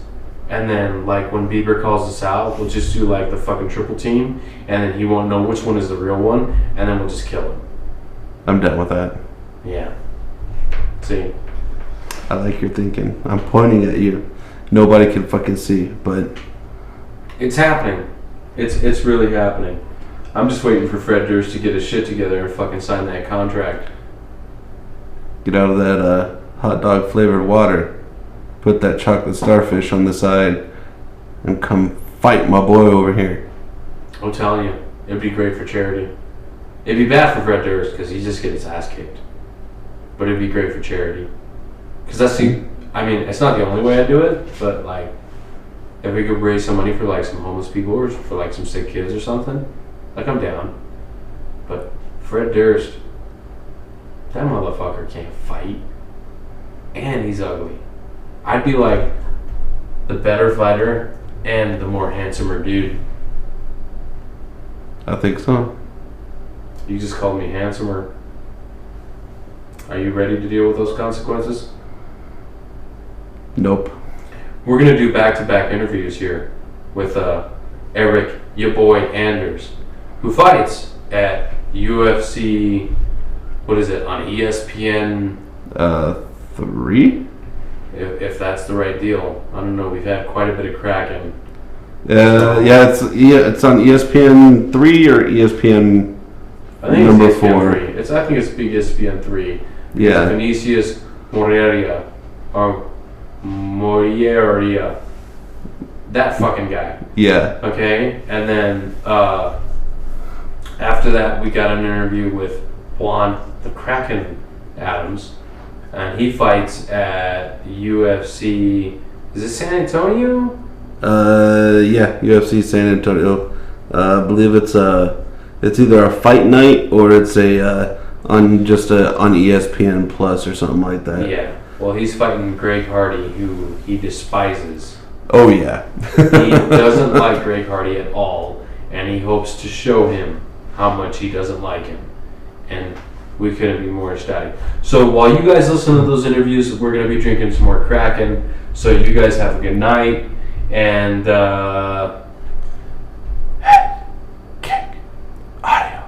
And then, like, when Bieber calls us out, we'll just do, like, the fucking triple team. And then he won't know which one is the real one. And then we'll just kill him. I'm done with that. Yeah. See? I like your thinking. I'm pointing at you. Nobody can fucking see, but... It's happening. It's really happening. I'm just waiting for Fred Durst to get his shit together and fucking sign that contract. Get out of that hot dog flavored water. Put that chocolate starfish on the side and come fight my boy over here. I'm telling you, it'd be great for charity. It'd be bad for Fred Durst because he just gets his ass kicked. But it'd be great for charity. Because it's not the only way I do it, but like, if we could raise some money for like some homeless people or for like some sick kids or something, like, I'm down. But Fred Durst, that motherfucker can't fight. And he's ugly. I'd be like the better fighter and the more handsomer dude. I think so. You just called me handsomer. Are you ready to deal with those consequences? Nope. We're going to do back-to-back interviews here with Eryk, your boy, Anders, who fights at UFC, what is it, on ESPN? 3? If that's the right deal. I don't know, we've had quite a bit of Kraken. Yeah, it's on ESPN 3 or ESPN I think number it's ESPN 4. 3. I think it's ESPN 3. Yeah. Vinicius Moreira. Or Moreira. That fucking guy. Yeah. Okay? And then after that, we got an interview with Juan the Kraken Adams. And he fights at UFC. Is it San Antonio? Yeah, UFC San Antonio. I believe it's either a fight night or it's on ESPN Plus or something like that. Yeah. Well, he's fighting Greg Hardy, who he despises. Oh yeah. He doesn't like Greg Hardy at all, and he hopes to show him how much he doesn't like him. And we couldn't be more ecstatic. So while you guys listen to those interviews, we're going to be drinking some more Kraken. So you guys have a good night. And Headkick Audio.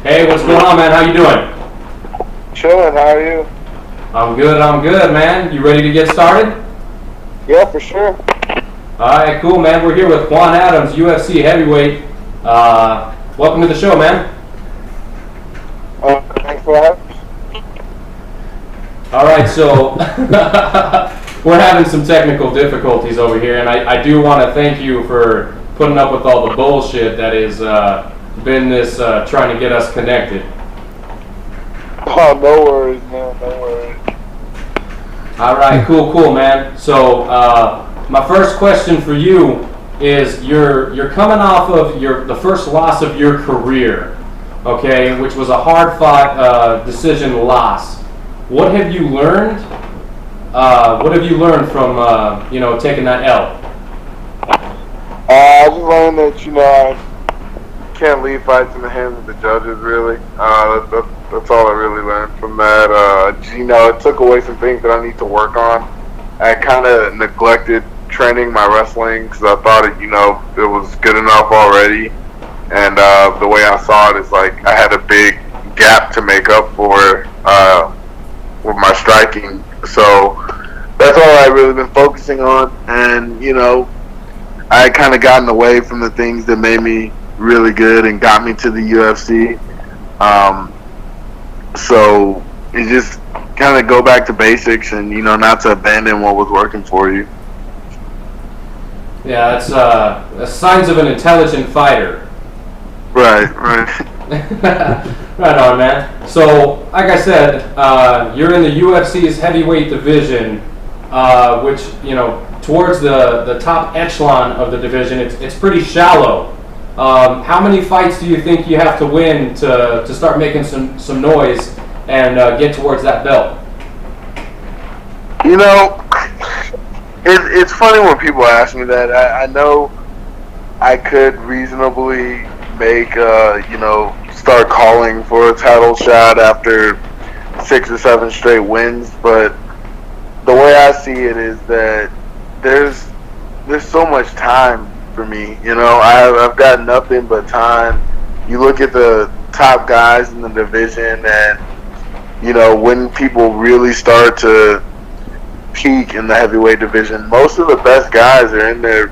Hey, what's going on, man? How you doing? Chilling, how are you? I'm good, man. You ready to get started? Yeah, for sure. Alright, cool, man. We're here with Juan Adams, UFC heavyweight. Welcome to the show, man. Thanks for having me. Alright, so we're having some technical difficulties over here, and I do want to thank you for putting up with all the bullshit that has been this trying to get us connected. Oh, no worries, man. No worries. Alright, cool, man. So, my first question for you is you're coming off of the first loss of your career, okay, which was a hard-fought decision loss. What have you learned? What have you learned from taking that L? I just learned that I can't leave fights in the hands of the judges. Really, that's all I really learned from that. It took away some things that I need to work on. I kind of neglected training my wrestling because I thought it was good enough already. And the way I saw it is like I had a big gap to make up for with my striking. So that's all I've really been focusing on. And, I kind of gotten away from the things that made me really good and got me to the UFC. So you just kind of go back to basics and, not to abandon what was working for you. Yeah, that's signs of an intelligent fighter. Right. Right on, man. So, like I said, you're in the UFC's heavyweight division, which, towards the top echelon of the division, it's pretty shallow. How many fights do you think you have to win to start making some noise and get towards that belt? It's funny when people ask me that. I know I could reasonably make, start calling for a title shot after 6 or 7 straight wins, but the way I see it is that there's so much time for me. I've got nothing but time. You look at the top guys in the division, and when people really start to peak in the heavyweight division, most of the best guys are in their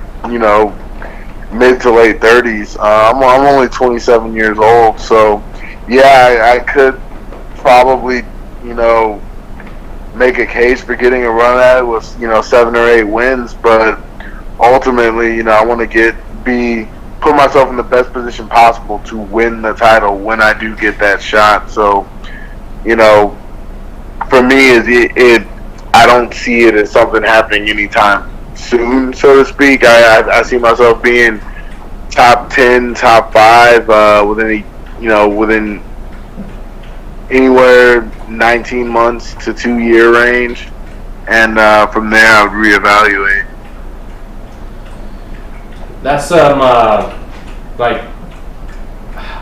mid to late 30s. I'm only 27 years old, so yeah, I could probably make a case for getting a run at it with 7 or 8 wins, but ultimately I want to put myself in the best position possible to win the title when I do get that shot. So for me, I don't see it as something happening anytime soon, so to speak. I see myself being top 10, top 5 within anywhere 19 months to 2-year range, and from there I would reevaluate. That's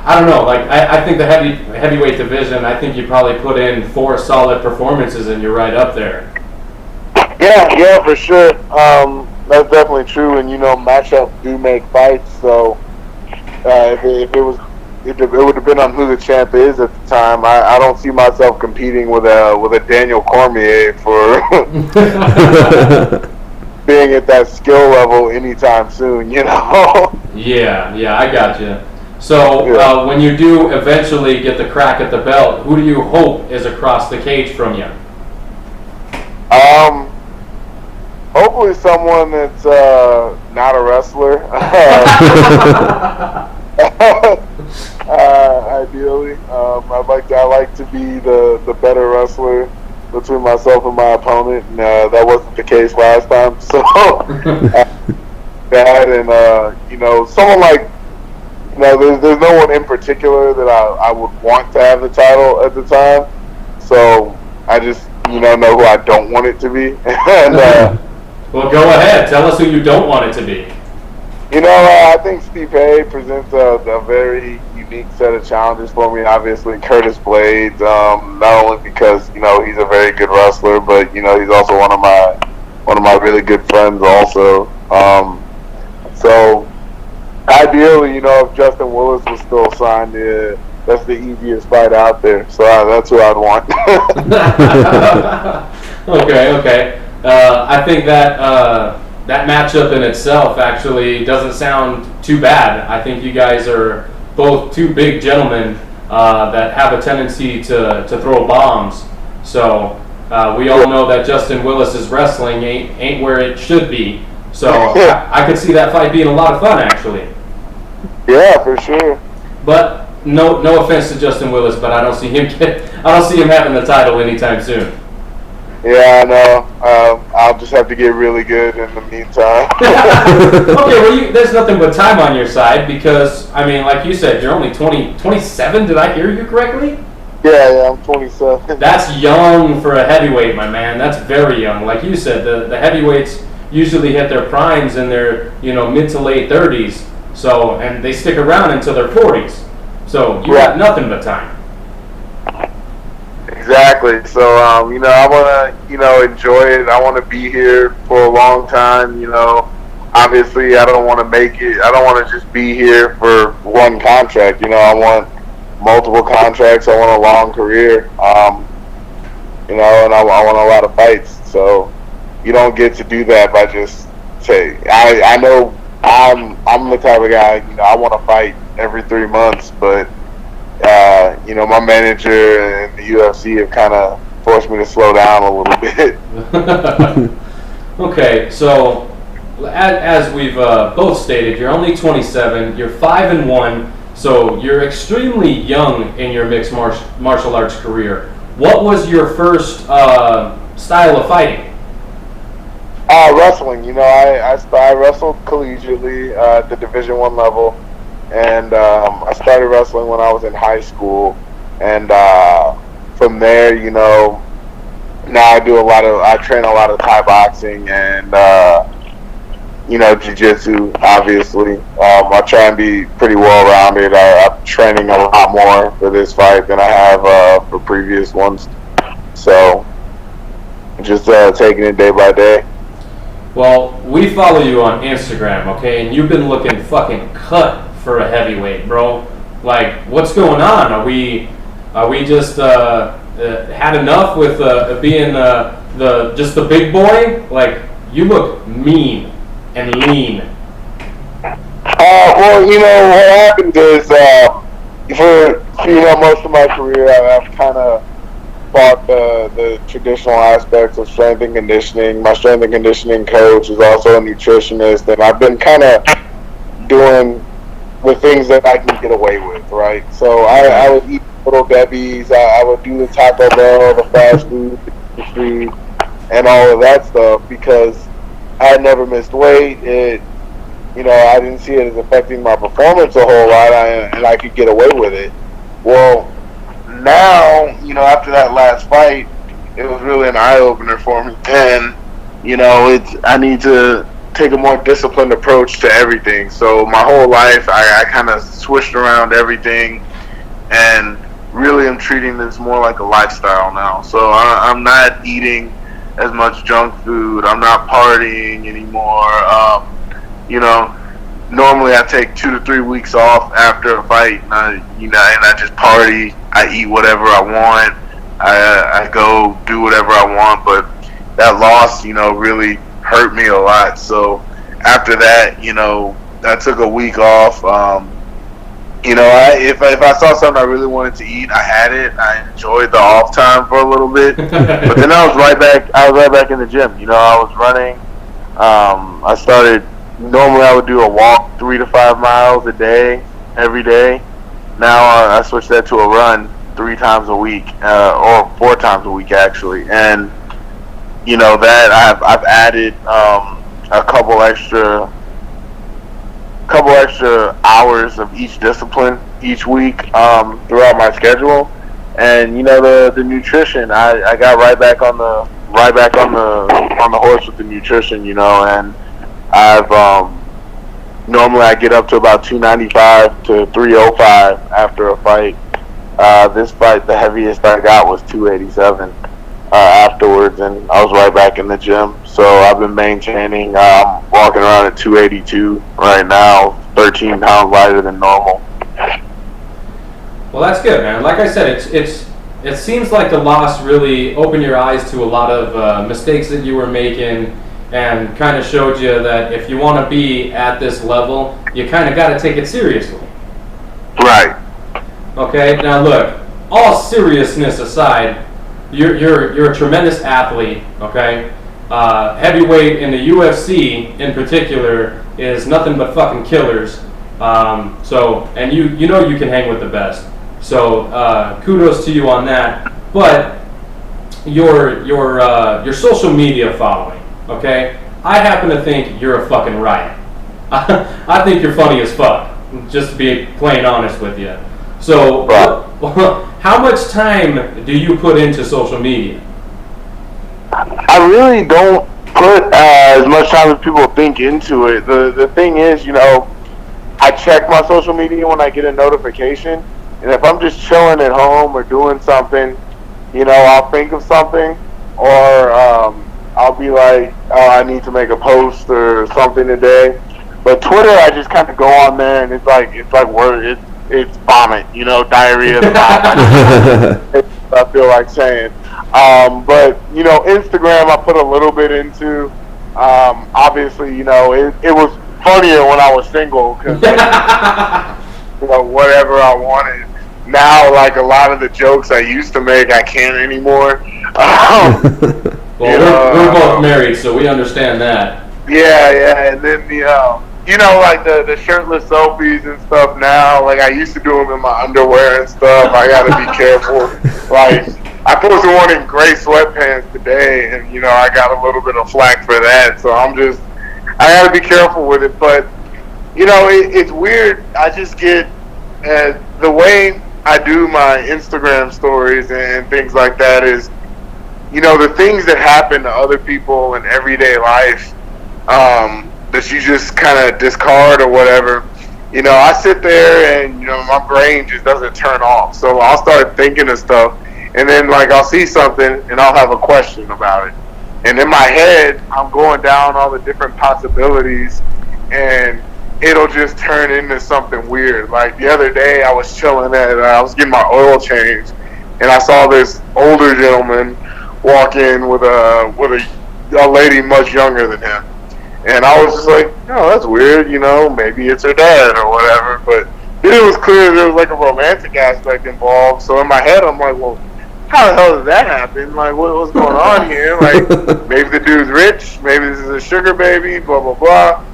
I don't know. I think the heavyweight division, I think you probably put in 4 solid performances and you're right up there. Yeah, for sure. That's definitely true. And matchups do make fights. So if it would depend on who the champ is at the time. I don't see myself competing with a Daniel Cormier for being at that skill level anytime soon. Yeah, I got you. So when you do eventually get the crack at the belt, who do you hope is across the cage from you? Hopefully someone that's not a wrestler. Ideally, I like to be the better wrestler between myself and my opponent, and that wasn't the case last time. So that, and someone like, there's no one in particular that I would want to have the title at the time. So I just know who I don't want it to be. And well, go ahead. Tell us who you don't want it to be. I think Stipe presents a very unique set of challenges for me. Obviously, Curtis Blades, not only because he's a very good wrestler, but he's also one of my really good friends also. So ideally, if Justin Willis was still signed, that's the easiest fight out there. So that's who I'd want. Okay. I think that that matchup in itself actually doesn't sound too bad. I think you guys are both two big gentlemen that have a tendency to throw bombs. So we all know that Justin Willis's wrestling ain't where it should be. So I could see that fight being a lot of fun, actually. Yeah, for sure. But no offense to Justin Willis, but I don't see him having the title anytime soon. Yeah, I know. I'll just have to get really good in the meantime. Okay, well, there's nothing but time on your side because, like you said, you're only 27. Did I hear you correctly? Yeah, I'm 27. That's young for a heavyweight, my man. That's very young. Like you said, the heavyweights usually hit their primes in their mid to late 30s. So, and they stick around until their 40s. So you got nothing but time. Exactly. So, I want to, enjoy it. I want to be here for a long time. Obviously, I don't want to make it. I don't want to just be here for one contract. I want multiple contracts. I want a long career. And I want a lot of fights. So, you don't get to do that by just say. I know I'm the type of guy. I want to fight every 3 months, but. My manager and the UFC have kind of forced me to slow down a little bit. Okay, so as we've both stated, you're only 27. You're 5-1, so you're extremely young in your mixed martial arts career. What was your first style of fighting? Wrestling. I wrestled collegiately at the Division I level. And I started wrestling when I was in high school, and from there, now I train a lot of Thai boxing and jiu-jitsu. Obviously, I try and be pretty well-rounded. I'm training a lot more for this fight than I have for previous ones. So, just taking it day by day. Well, we follow you on Instagram, okay, and you've been looking fucking cut for a heavyweight, bro. Like, what's going on? Are we just had enough with being just the big boy? Like, you look mean and lean. Well, what happened is for most of my career, I've kind of fought the traditional aspects of strength and conditioning. My strength and conditioning coach is also a nutritionist, and I've been kind of doing the things that I can get away with, right? So I would eat Little Debbie's, I would do the Taco Bell, the fast food, the street, and all of that stuff because I had never missed weight. I didn't see it as affecting my performance a whole lot, and I could get away with it. Well, now, after that last fight, it was really an eye-opener for me, and, I need to take a more disciplined approach to everything. So my whole life, I kind of switched around everything, and really am treating this more like a lifestyle now. So I'm not eating as much junk food. I'm not partying anymore. Normally I take 2 to 3 weeks off after a fight, and I just party. I eat whatever I want. I go do whatever I want, but that loss, really hurt me a lot. So after that, I took a week off, You know, if I saw something I really wanted to eat, I had it. I enjoyed the off time for a little bit, but then I was right back. I was right back in the gym. You know, I was running. I started. Normally, I would do a walk 3 to 5 miles a day, every day. Now I switched that to a run 3 times a week, or 4 times a week actually. And you know that I've added a couple extra hours of each discipline each week throughout my schedule. And you know the nutrition, I got right back on the horse with the nutrition. You know, and I've normally I get up to about 295 to 305 after a fight. This fight, the heaviest I got was 287 afterwards, and I was right back in the gym. So I've been maintaining, walking around at 282 right now, 13 pounds lighter than normal. Well, that's good, man. Like I said, it seems like the loss really opened your eyes to a lot of mistakes that you were making, and kind of showed you that if you want to be at this level, you kind of got to take it seriously. Right. Okay. Now, look. All seriousness aside, you're a tremendous athlete. Okay. Heavyweight in the UFC, in particular, is nothing but fucking killers. So, and you know you can hang with the best. So, kudos to you on that. But your social media following. Okay, I happen to think you're a fucking riot. I think you're funny as fuck, just to be plain honest with you. So, how much time do you put into social media? I really don't put as much time as people think into it. The thing is, you know, I check my social media when I get a notification, and if I'm just chilling at home or doing something, you know, I'll think of something, or I'll be like, oh, I need to make a post or something today. But Twitter, I just kind of go on there, and it's like it's vomit, you know, diarrhea. I feel like saying. But you know, Instagram, I put a little bit into. Obviously, you know, it was funnier when I was single because you know, whatever I wanted. Now, like a lot of the jokes I used to make, I can't anymore. Well, we're both married, so we understand that. Yeah, and then you know, like the shirtless selfies and stuff now. Like I used to do them in my underwear and stuff. I gotta be careful. Like I posted one in gray sweatpants today, and you know I got a little bit of flack for that. So I gotta be careful with it. But you know, it's weird. I just get the way I do my Instagram stories and things like that is, you know, the things that happen to other people in everyday life that you just kind of discard or whatever. You know, I sit there and, you know, my brain just doesn't turn off. So I'll start thinking of stuff, and then, like, I'll see something and I'll have a question about it. And in my head, I'm going down all the different possibilities, and it'll just turn into something weird. Like the other day, I was chilling I was getting my oil changed, and I saw this older gentleman walk in with a lady much younger than him, and I was just like, oh, that's weird, you know, maybe it's her dad or whatever. But then it was clear there was like a romantic aspect involved. So in my head, I'm like, well, how the hell did that happen? Like, what's going on here? Like, maybe the dude's rich, maybe this is a sugar baby, blah blah blah.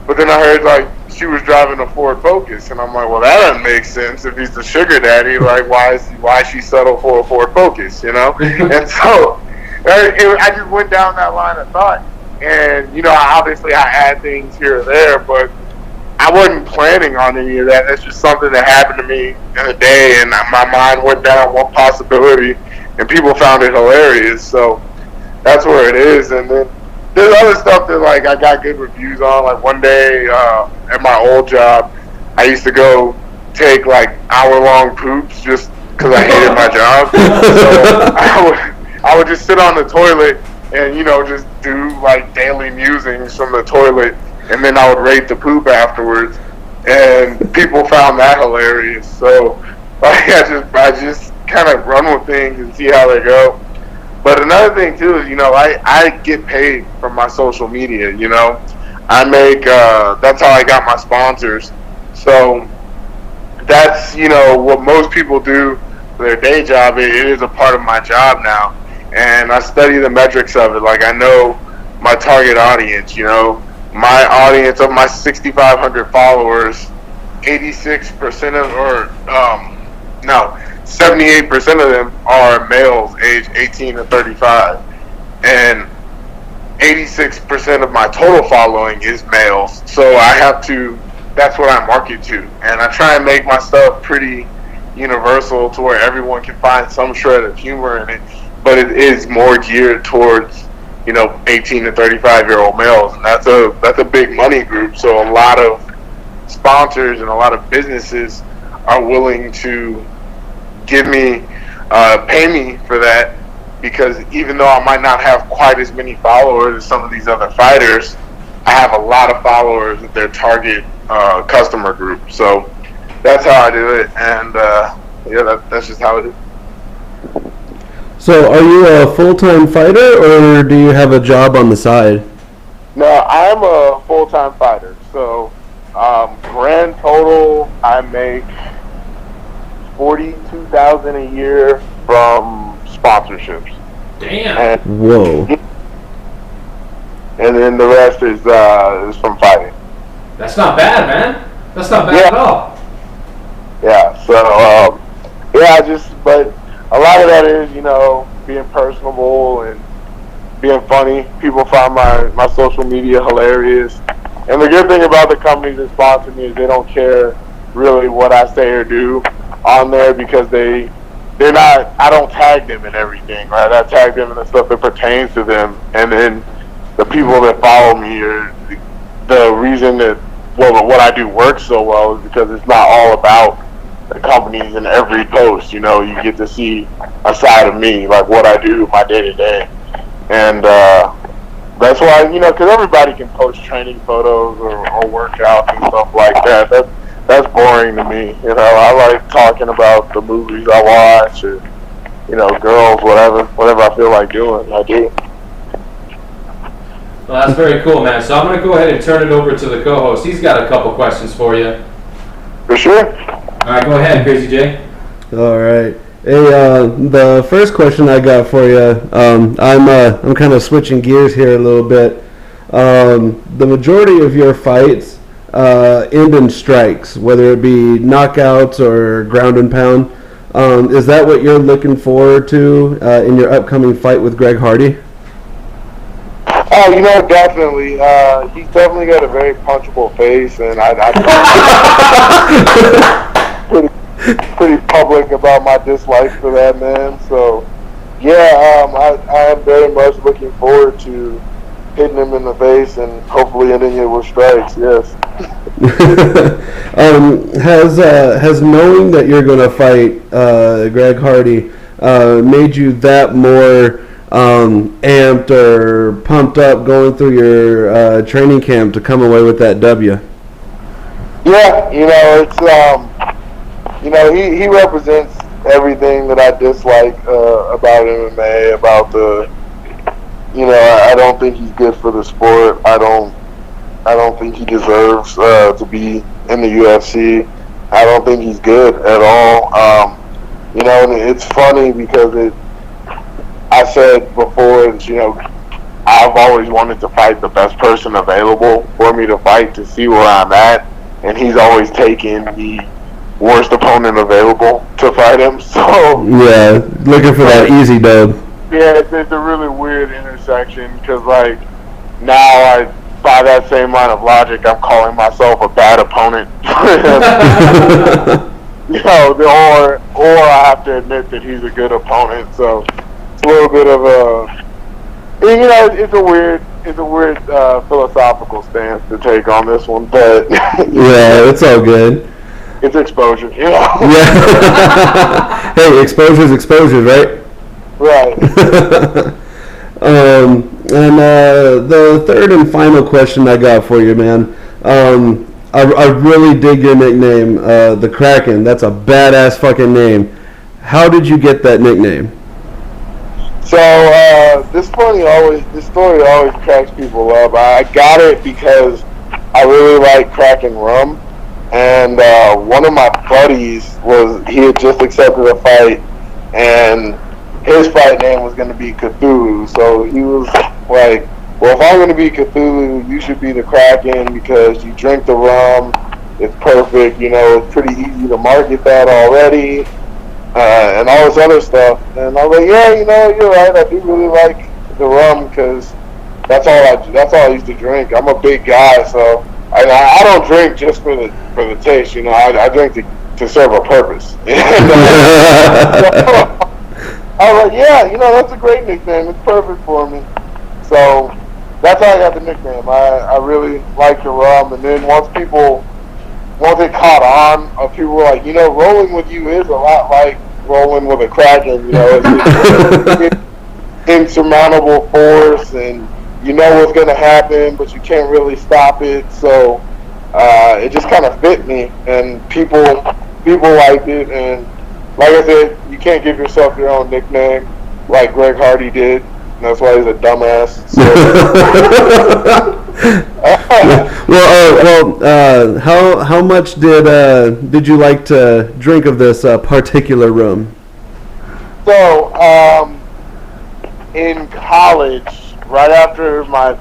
But then I heard like she was driving a Ford Focus, and I'm like, well, that doesn't make sense. If he's the sugar daddy, like, why is she settle for a Ford Focus, you know? And so I just went down that line of thought, and you know, obviously I add things here or there, but I wasn't planning on any of that. That's just something that happened to me in a day, and my mind went down one possibility, and people found it hilarious. So that's where it is. And then there's other stuff that like I got good reviews on. Like one day at my old job, I used to go take like hour-long poops just because I hated my job. So I would just sit on the toilet and, you know, just do like daily musings from the toilet, and then I would rate the poop afterwards, and people found that hilarious. So like, I just kind of run with things and see how they go. But another thing too is, you know, I get paid from my social media. You know, I make that's how I got my sponsors. So that's, what most people do for their day job. It is a part of my job now. And I study the metrics of it. Like, I know my target audience, my audience of my 6,500 followers, 86% of, 78% of them are males aged 18 to 35. And 86% of my total following is males. So that's what I market to. And I try and make my stuff pretty universal to where everyone can find some shred of humor in it. But it is more geared towards, 18 to 35-year-old males. And that's a big money group. So a lot of sponsors and a lot of businesses are willing to pay me for that, because even though I might not have quite as many followers as some of these other fighters, I have a lot of followers at their target customer group. So that's how I do it, and that's just how it is. So are you a full-time fighter, or do you have a job on the side? No, I'm a full-time fighter. So grand total, I make $42,000 a year from sponsorships. Damn. Whoa. And then the rest is from fighting. That's not bad, man. That's not bad at all. Yeah. So but a lot of that is, being personable and being funny. People find my social media hilarious. And the good thing about the companies that sponsor me is they don't care really what I say or do on there, because they're not, I don't tag them in everything, right? I tag them in the stuff that pertains to them. And then the people that follow me are the reason that, what I do works so well is because it's not all about the companies in every post. You get to see a side of me, like what I do my day to day. And that's why, because everybody can post training photos or workouts and stuff like that. That's boring to me. I like talking about the movies I watch, or girls, whatever I feel like doing, I do. Well, that's very cool, man. So I'm going to go ahead and turn it over to the co-host. He's got a couple questions for you. For sure. All right, go ahead, Crazy J. All right. Hey, the first question I got for you, I'm kind of switching gears here a little bit. The majority of your fights end in strikes, whether it be knockouts or ground and pound. Is that what you're looking forward to in your upcoming fight with Greg Hardy? Oh, definitely. He's definitely got a very punchable face, and I pretty public about my dislike for that man. So, I am very much looking forward to hitting him in the face and hopefully ending it with strikes. Yes. Has knowing that you're going to fight Greg Hardy made you that more amped or pumped up going through your training camp to come away with that W? Yeah, it's he represents everything that I dislike about MMA, about I don't think he's good for the sport. I don't think he deserves to be in the UFC. I don't think he's good at all. And it's funny because I said before that, I've always wanted to fight the best person available for me to fight to see where I'm at, and he's always taken the worst opponent available to fight him. So yeah, looking for that easy dub. Yeah, it's a really weird intersection because now by that same line of logic, I'm calling myself a bad opponent. Or I have to admit that he's a good opponent. So it's a little bit of it's a weird philosophical stance to take on this one, but yeah, it's all good. It's exposure, Yeah. Hey, exposure's exposure, right? Right. And the third and final question I got for you, man. I really dig your nickname, the Kraken. That's a badass fucking name. How did you get that nickname? So this story always cracks people up. I got it because I really like Kraken rum, and one of my buddies he had just accepted a fight, and his fight name was going to be Cthulhu. So he was like, well, if I'm going to be Cthulhu, you should be the Kraken because you drink the rum. It's perfect. It's pretty easy to market that already, and all this other stuff. And I was like, yeah, you're right. I do really like the rum because that's all I used to drink. I'm a big guy, so I don't drink just for the taste. I drink to serve a purpose. I was like, yeah, that's a great nickname. It's perfect for me. So that's how I got the nickname. I really like the rum. And then once it caught on, people were like, rolling with you is a lot like rolling with a Kraken. It's insurmountable force, and you know what's going to happen, but you can't really stop it. So it just kind of fit me, and people liked it. And like I said, you can't give yourself your own nickname like Greg Hardy did. And that's why he's a dumbass. So. How much did you like to drink of this particular rum? So, in college, right after my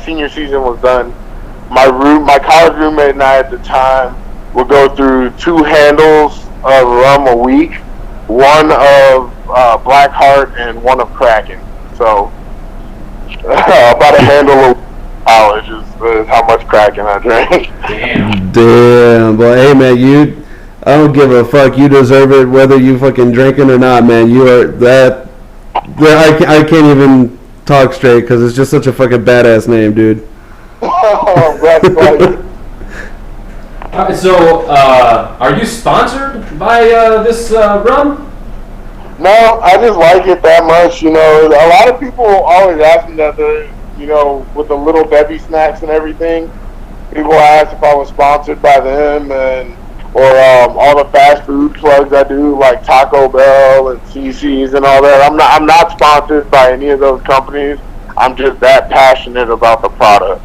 senior season was done, my college roommate and I at the time would go through 2 handles of rum a week, one of Blackheart and one of Kraken. So about a handle of college is how much Kraken I drank. Damn, boy. Hey, man, I don't give a fuck. You deserve it, whether you fucking drinking or not, man. You are that. I can't even talk straight because it's just such a fucking badass name, dude. Alright, so are you sponsored by this rum? No, I just like it that much. A lot of people always ask me that, with the little Debbie snacks and everything. People ask if I was sponsored by them, or all the fast food plugs I do, like Taco Bell and CC's and all that. I'm not sponsored by any of those companies. I'm just that passionate about the product.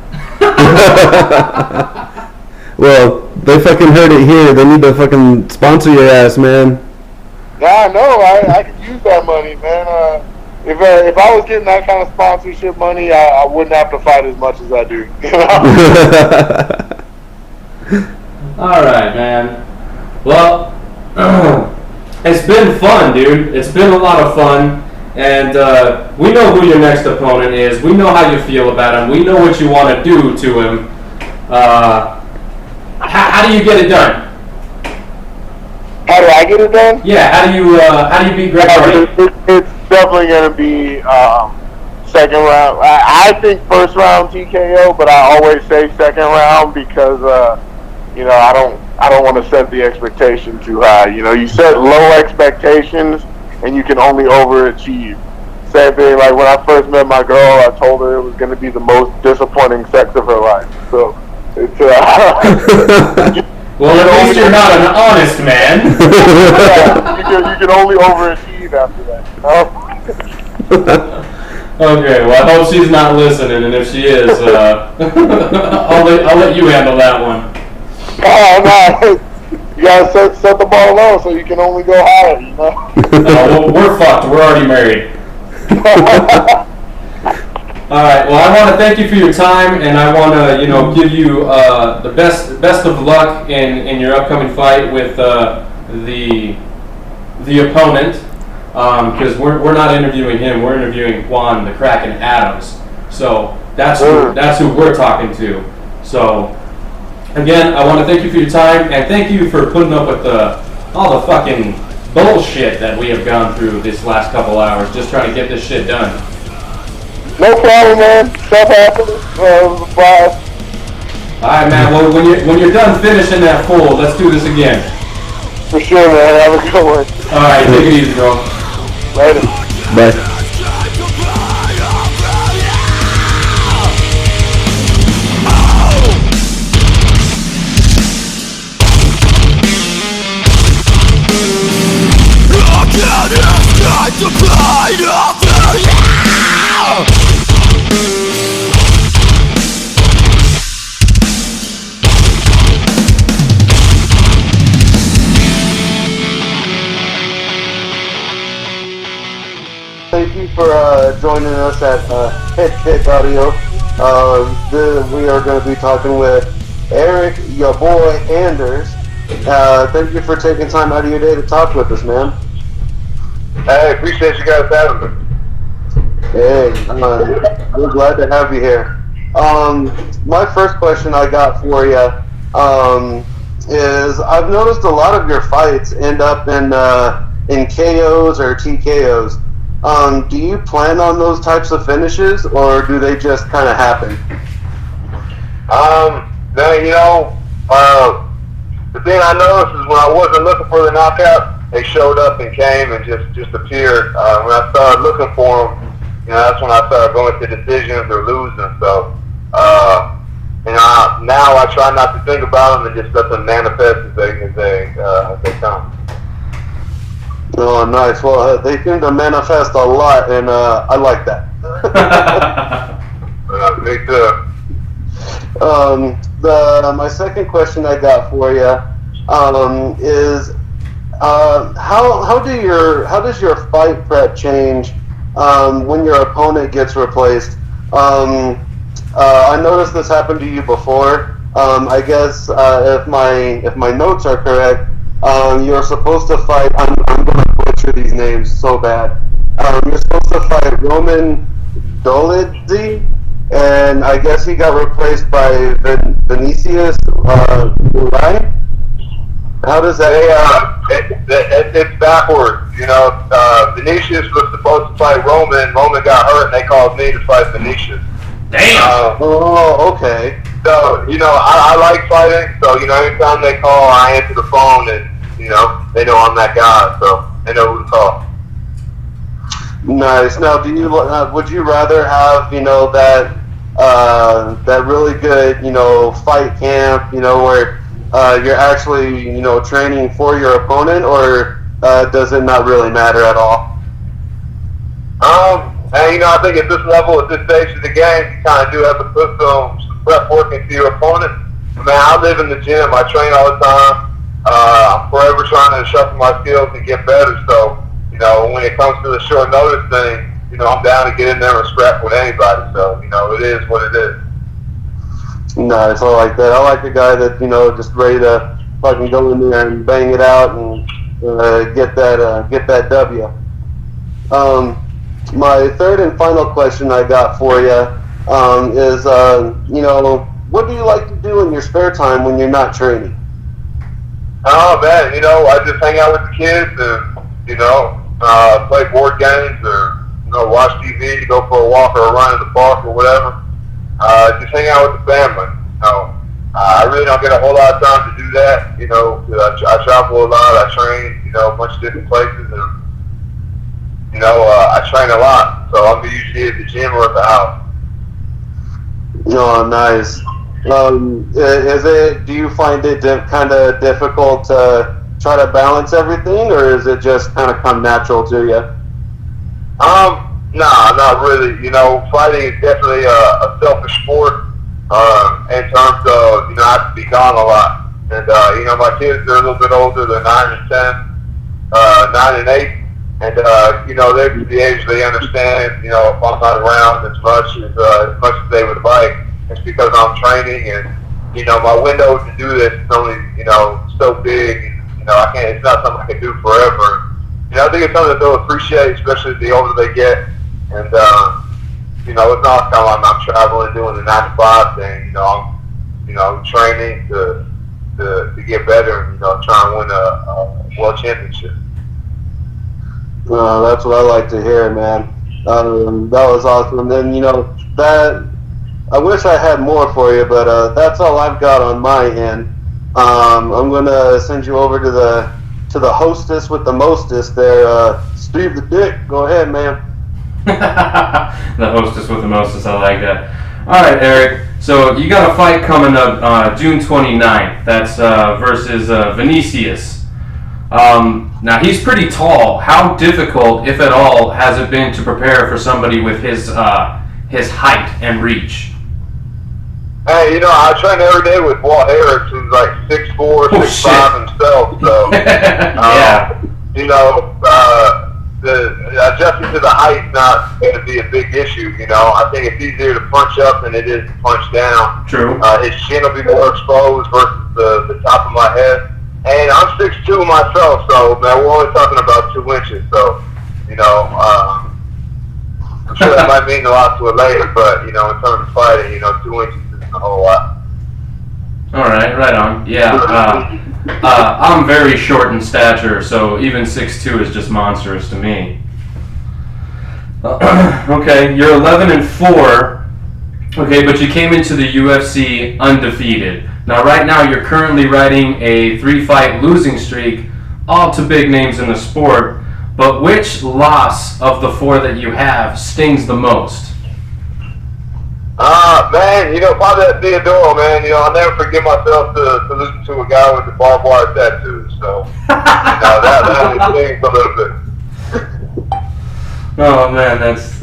Well, they fucking heard it here. They need to fucking sponsor your ass, man. Yeah, I know. I could use that money, man. If I was getting that kind of sponsorship money, I wouldn't have to fight as much as I do. All right, man. Well, it's been fun, dude. It's been a lot of fun. And we know who your next opponent is. We know how you feel about him. We know what you want to do to him. How do you get it done? How do I get it done? Yeah, how do you beat Greg Hardy? It's definitely going to be second round. I think first round TKO, but I always say second round because I don't want to set the expectation too high. You set low expectations and you can only overachieve. Same thing, like when I first met my girl, I told her it was going to be the most disappointing sex of her life. So it's well, at least you're not an honest man. You can only overachieve after that. Okay, well, I hope she's not listening, and if she is, I'll let you handle that one. Oh, no. You gotta set the bar low so you can only go higher, Well, we're fucked. We're already married. All right. Well, I want to thank you for your time, and I want to, give you the best of luck in your upcoming fight with the opponent. Because we're not interviewing him. We're interviewing Juan the Kraken Adams. So that's who we're talking to. So. Again, I want to thank you for your time, and thank you for putting up with all the fucking bullshit that we have gone through this last couple hours, just trying to get this shit done. No problem, man. Stuff happens. It was a blast. All right, man. Well, when you're done finishing that full, let's do this again. For sure, man. Have a good one. All right, take it easy, bro. Later. Bye. To blind over you. for joining us at Headkick Audio. We are going to be talking with Eryk, your boy, Anders. Thank you for taking time out of your day to talk with us, man. Hey, appreciate you guys having me. Hey, we're glad to have you here. My first question I got for you is I've noticed a lot of your fights end up in KOs or TKOs. Do you plan on those types of finishes, or do they just kind of happen? The thing I noticed is when I wasn't looking for the knockout, they showed up and came and just appeared. When I started looking for them, that's when I started going to decisions or losing. So, now I try not to think about them and just let them manifest as they come. Oh, nice. Well, they seem to manifest a lot, and I like that. Me too. My second question I got for you is how does your fight prep change when your opponent gets replaced? I noticed this happened to you before. I guess if my notes are correct, you're supposed to fight. I'm going to butcher these names so bad. You're supposed to fight Roman Dolidze, and I guess he got replaced by Vinicius, right? How does that? It's backwards. Vinicius was supposed to fight Roman. Roman got hurt, and they called me to fight Vinicius. Damn. Okay. So, I like fighting. So, anytime they call, I answer the phone, and they know I'm that guy. So they know who to call. Nice. Now, do you would you rather have that really good fight camp where you're actually training for your opponent, or does it not really matter at all? And I think at this level, at this stage of the game, you kind of do have to put some prep work into your opponent. I live in the gym. I train all the time. I'm forever trying to sharpen my skills and get better. So, when it comes to the short notice thing, I'm down to get in there and scrap with anybody. So, it is what it is. Nice. I like that. I like a guy that, just ready to fucking go in there and bang it out and get that W. My third and final question I got for you is, what do you like to do in your spare time when you're not training? Oh, man, I just hang out with the kids and, play board games or, watch TV, go for a walk or a run in the park or whatever. Just hang out with the family. I really don't get a whole lot of time to do that, because I travel a lot, I train, a bunch of different places, and, I train a lot, so I'm usually at the gym or at the house. Oh, nice. Do you find it kind of difficult to try to balance everything, or is it just kind of come natural to you? Nah, not really. Fighting is definitely a selfish sport in terms of, I have to be gone a lot. And, my kids are a little bit older. They're 9 and 10, 9 and 8. And, they're the age they understand, if I'm not around as much as they would like. It's because I'm training and, my window to do this is only, so big. I can't, it's not something I can do forever. I think it's something that they'll appreciate, especially the older they get. And, it's not like I'm traveling doing the 9 to 5 thing. I'm training to get better and, try and win a world championship. That's what I like to hear, man. That was awesome. And then, that I wish I had more for you, but that's all I've got on my end. I'm gonna send you over to the hostess with the mostest there, Steve the Dick. Go ahead, man. The hostess with the mostest, I like that. All right, Eryk. So you got a fight coming up June 29th. That's versus Vinicius. Now he's pretty tall. How difficult, if at all, has it been to prepare for somebody with his height and reach? Hey, I train every day with Juan Adams, who's like 6'4", 6'5" himself. So, yeah. adjusting to the height not going to be a big issue. You know, I think it's easier to punch up than it is to punch down. True. His chin will be more exposed versus the top of my head. And I'm 6'2" myself, so man, we're only talking about 2 inches. So, you know, I'm sure that might mean a lot to a lady, but you know, in terms of fighting, you know, 2 inches isn't a whole lot. All right, right on. Yeah, I'm very short in stature, so even 6'2" is just monstrous to me. Okay, you're 11-4. Okay, but you came into the UFC undefeated. Now, right now, you're currently riding a 3-fight losing streak, all to big names in the sport. But which loss of the 4 that you have stings the most? Man, you know, probably that Theodoro, man. You know, I'll never forget myself to listen to a guy with the barbed wire tattoos. So, you know, that only stings a little bit. Oh man, that's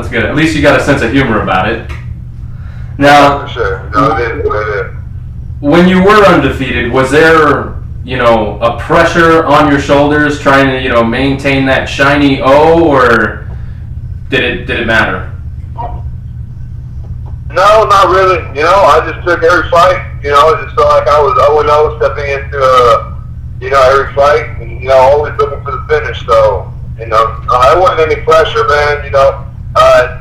good. At least you got a sense of humor about it. Now, for sure. No, it is what it is. When you were undefeated, was there, you know, a pressure on your shoulders trying to, you know, maintain that shiny O, or did it matter? No, not really. You know, I just took every fight. You know, I just felt like I was 0-0 stepping into, you know, every fight, and you know, always looking for the finish. So, you know, there wasn't any pressure, man. You know,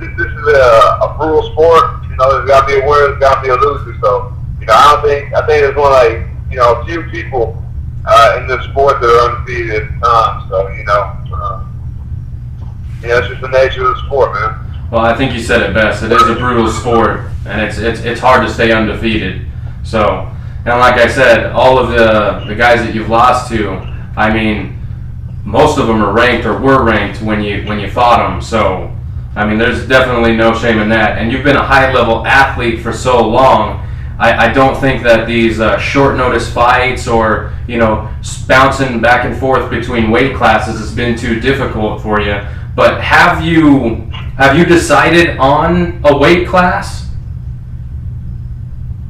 this is a brutal sport. You know, there's got to be a winner, there's got to be a loser. So, you know, I think there's one like, you know, a few people in this sport that are undefeated at the time. So, you know, it's just the nature of the sport, man. Well, I think you said it best. It is a brutal sport, and it's hard to stay undefeated. So, and like I said, all of the guys that you've lost to, I mean, most of them are ranked or were ranked when you fought them. So, I mean, there's definitely no shame in that. And you've been a high-level athlete for so long. I don't think that these short notice fights or, you know, bouncing back and forth between weight classes has been too difficult for you. But have you decided on a weight class?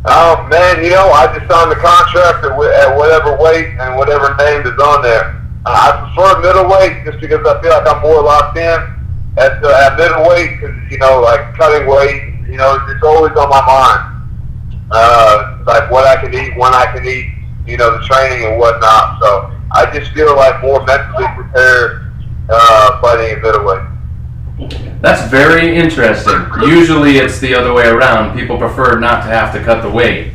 Man, you know, I just signed the contract at whatever weight and whatever name is on there. I prefer middleweight just because I feel like I'm more locked in at middleweight because, you know, like cutting weight, you know, it's always on my mind. Like what I can eat, when I can eat, you know, the training and whatnot. So I just feel like more mentally prepared fighting at middleweight. That's very interesting. Usually it's the other way around. People prefer not to have to cut the weight.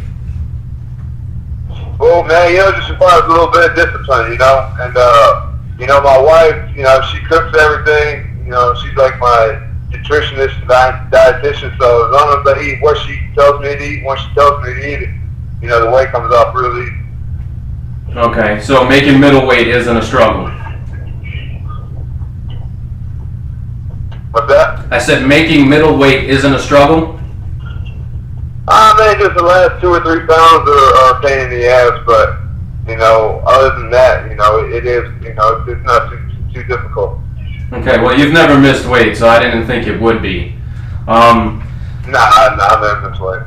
Well, man, you know, it just requires a little bit of discipline, you know. And, you know, my wife, you know, she cooks everything. You know, she's like my nutritionist and dietitian. So as long as I eat what she tells me to eat, when she tells me to eat it, you know, the weight comes off really easy. Okay, so making middleweight isn't a struggle. What's that? I said making middleweight isn't a struggle? Man, just the last 2 or 3 pounds are a pain in the ass, but, you know, other than that, you know, it is, you know, it's not too difficult. Okay, well, you've never missed weight, so I didn't think it would be. Nah, I've never missed weight.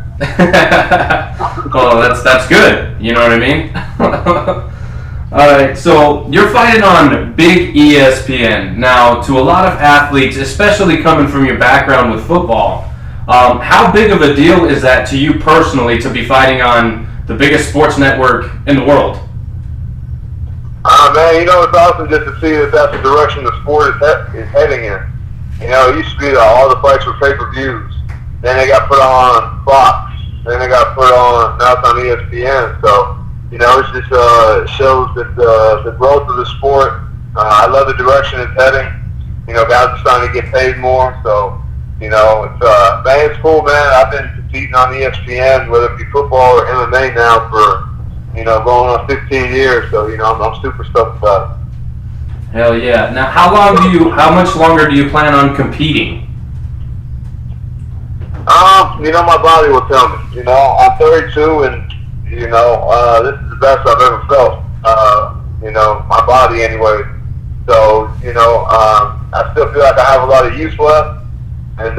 Well, that's good, you know what I mean? Alright, so you're fighting on big ESPN. Now, to a lot of athletes, especially coming from your background with football, how big of a deal is that to you personally to be fighting on the biggest sports network in the world? Man, you know, it's awesome just to see that that's the direction the sport is heading in. You know, it used to be that all the fights were pay-per-views. Then they got put on Fox. Then they got put on, now it's on ESPN. So, you know, it just shows that the growth of the sport. I love the direction it's heading. You know, guys are starting to get paid more. So, you know, it's man, it's cool, man. I've been competing on ESPN, whether it be football or MMA now for, you know, going on 15 years. So, you know, I'm super stoked about it. Hell yeah. Now, how much longer do you plan on competing? You know, my body will tell me. You know, I'm 32 and, you know, this is the best I've ever felt. You know, my body anyway. So, you know, I still feel like I have a lot of use left. And,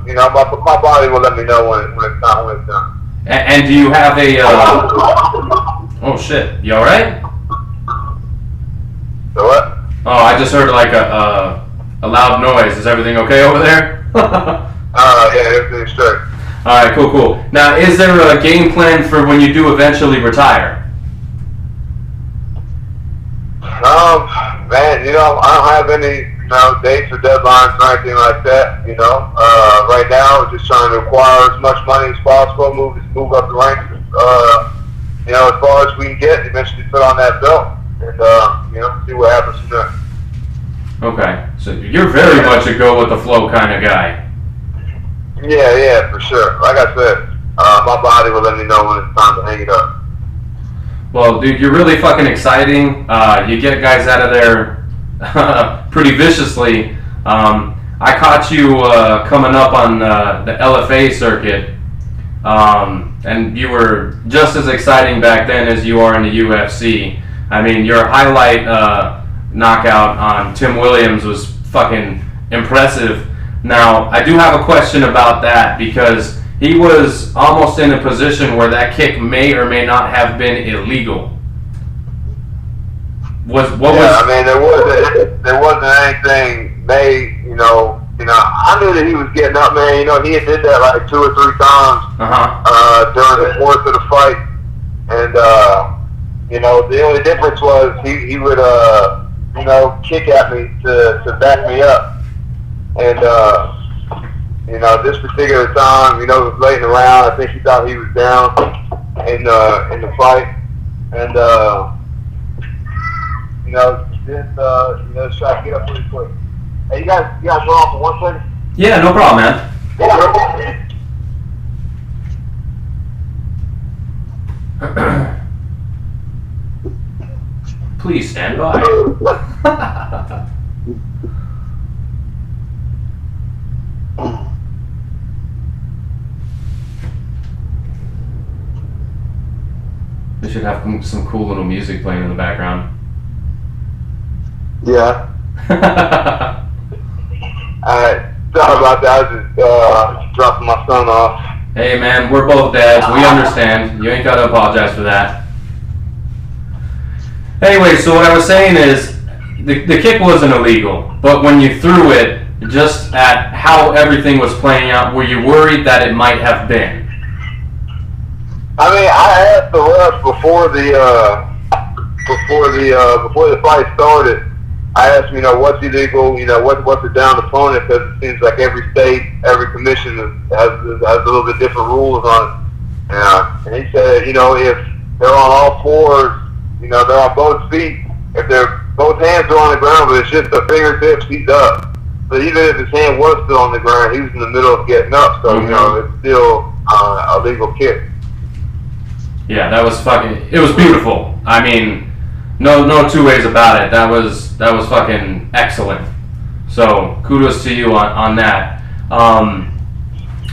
you know, my body will let me know when it's done. And do you have a, oh shit, you alright? So what? Oh, I just heard like a loud noise. Is everything okay over there? Yeah, everything's straight. All right, cool. Now, is there a game plan for when you do eventually retire? Man, I don't have any, dates or deadlines or anything like that. Right now, we're just trying to acquire as much money as possible, move up the ranks, as far as we can get, eventually put on that belt, and see what happens from there. Okay, so you're very much a go with the flow kind of guy. Yeah, for sure. Like I said, my body will let me know when it's time to hang it up. Well, dude, you're really fucking exciting. You get guys out of there pretty viciously. I caught you coming up on the LFA circuit, and you were just as exciting back then as you are in the UFC. I mean, your highlight knockout on Tim Williams was fucking impressive. Now, I do have a question about that because he was almost in a position where that kick may or may not have been illegal. I mean, there wasn't anything made. I knew that he was getting up, man. He had did that like 2 or 3 times during the course of the fight, and the only difference was he would kick at me to back me up. And, this particular time, it was late in the round. I think he thought he was down in the fight. And, just try to get up pretty quick. Hey, you guys go off for 1 second? Yeah, no problem, man. Please stand by. They should have some cool little music playing in the background. Yeah. Alright, sorry about that. I was just dropping my son off. Hey man, we're both dads. We understand. You ain't got to apologize for that. Anyway, so what I was saying is the kick wasn't illegal, but when you threw it, just at how everything was playing out, were you worried that it might have been? I mean, I asked the ref before the fight started. I asked him, what's illegal, what's a downed opponent, because it seems like every state, every commission has a little bit different rules on it. And he said, if they're on all fours, they're on both feet. If both hands are on the ground, but it's just the fingertips, he's up. But even if his hand was still on the ground, he was in the middle of getting up, so it's still a legal kick. Yeah, it was beautiful. I mean, no 2 ways about it. That was fucking excellent. So kudos to you on that.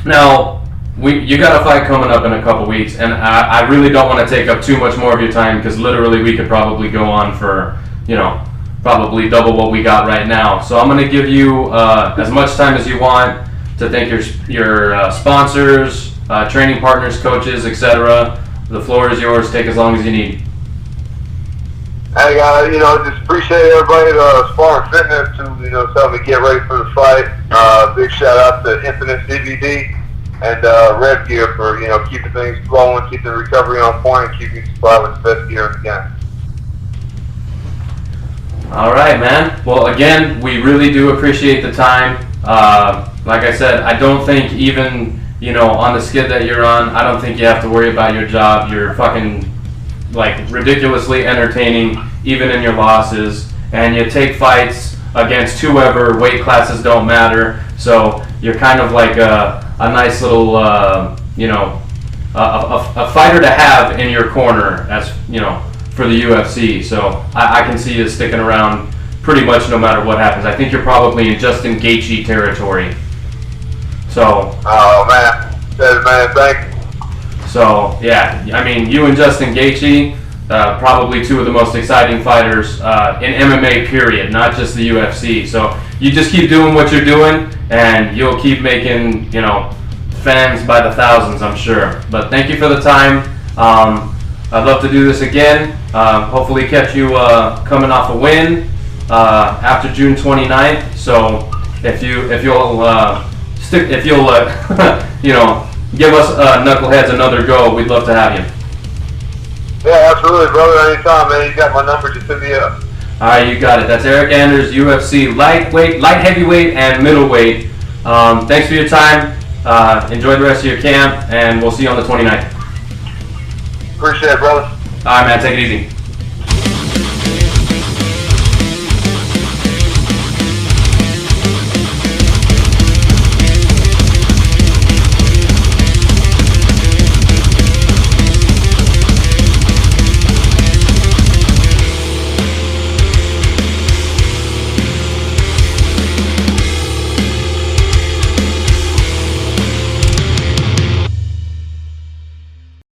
Now you got a fight coming up in a couple weeks, and I really don't want to take up too much more of your time because literally we could probably go on for probably double what we got right now. So I'm going to give you as much time as you want to thank your sponsors, training partners, coaches, etc. The floor is yours. Take as long as you need. Hey guys, just appreciate everybody at Spartan Fitness to help me get ready for the fight. Big shout out to Infinite DVD and Red Gear for keeping things flowing, keeping the recovery on point, and keeping supplied with the best gear in the game. All right, man. Well, again, we really do appreciate the time. Like I said, I don't think even on the skid that you're on, I don't think you have to worry about your job. You're fucking ridiculously entertaining even in your losses, and you take fights against whoever. Weight classes don't matter, so you're kind of like a nice little a fighter to have in your corner as for the UFC. So I can see you sticking around pretty much no matter what happens. I think you're probably in Justin Gaethje territory. So thank you. So yeah, I mean, you and Justin Gaethje, probably 2 of the most exciting fighters in MMA period, not just the UFC. So you just keep doing what you're doing, and you'll keep making fans by the thousands, I'm sure. But thank you for the time. I'd love to do this again. Hopefully catch you coming off a win. after June 29th. So if you'll you know, give us knuckleheads another go, we'd love to have you. Yeah, absolutely, brother. Anytime, man. You got my number. Just hit me up. All right, you got it. That's Eryk Anders, UFC lightweight, light heavyweight, and middleweight. Thanks for your time. Enjoy the rest of your camp, and we'll see you on the 29th. Appreciate it, brother. All right, man. Take it easy.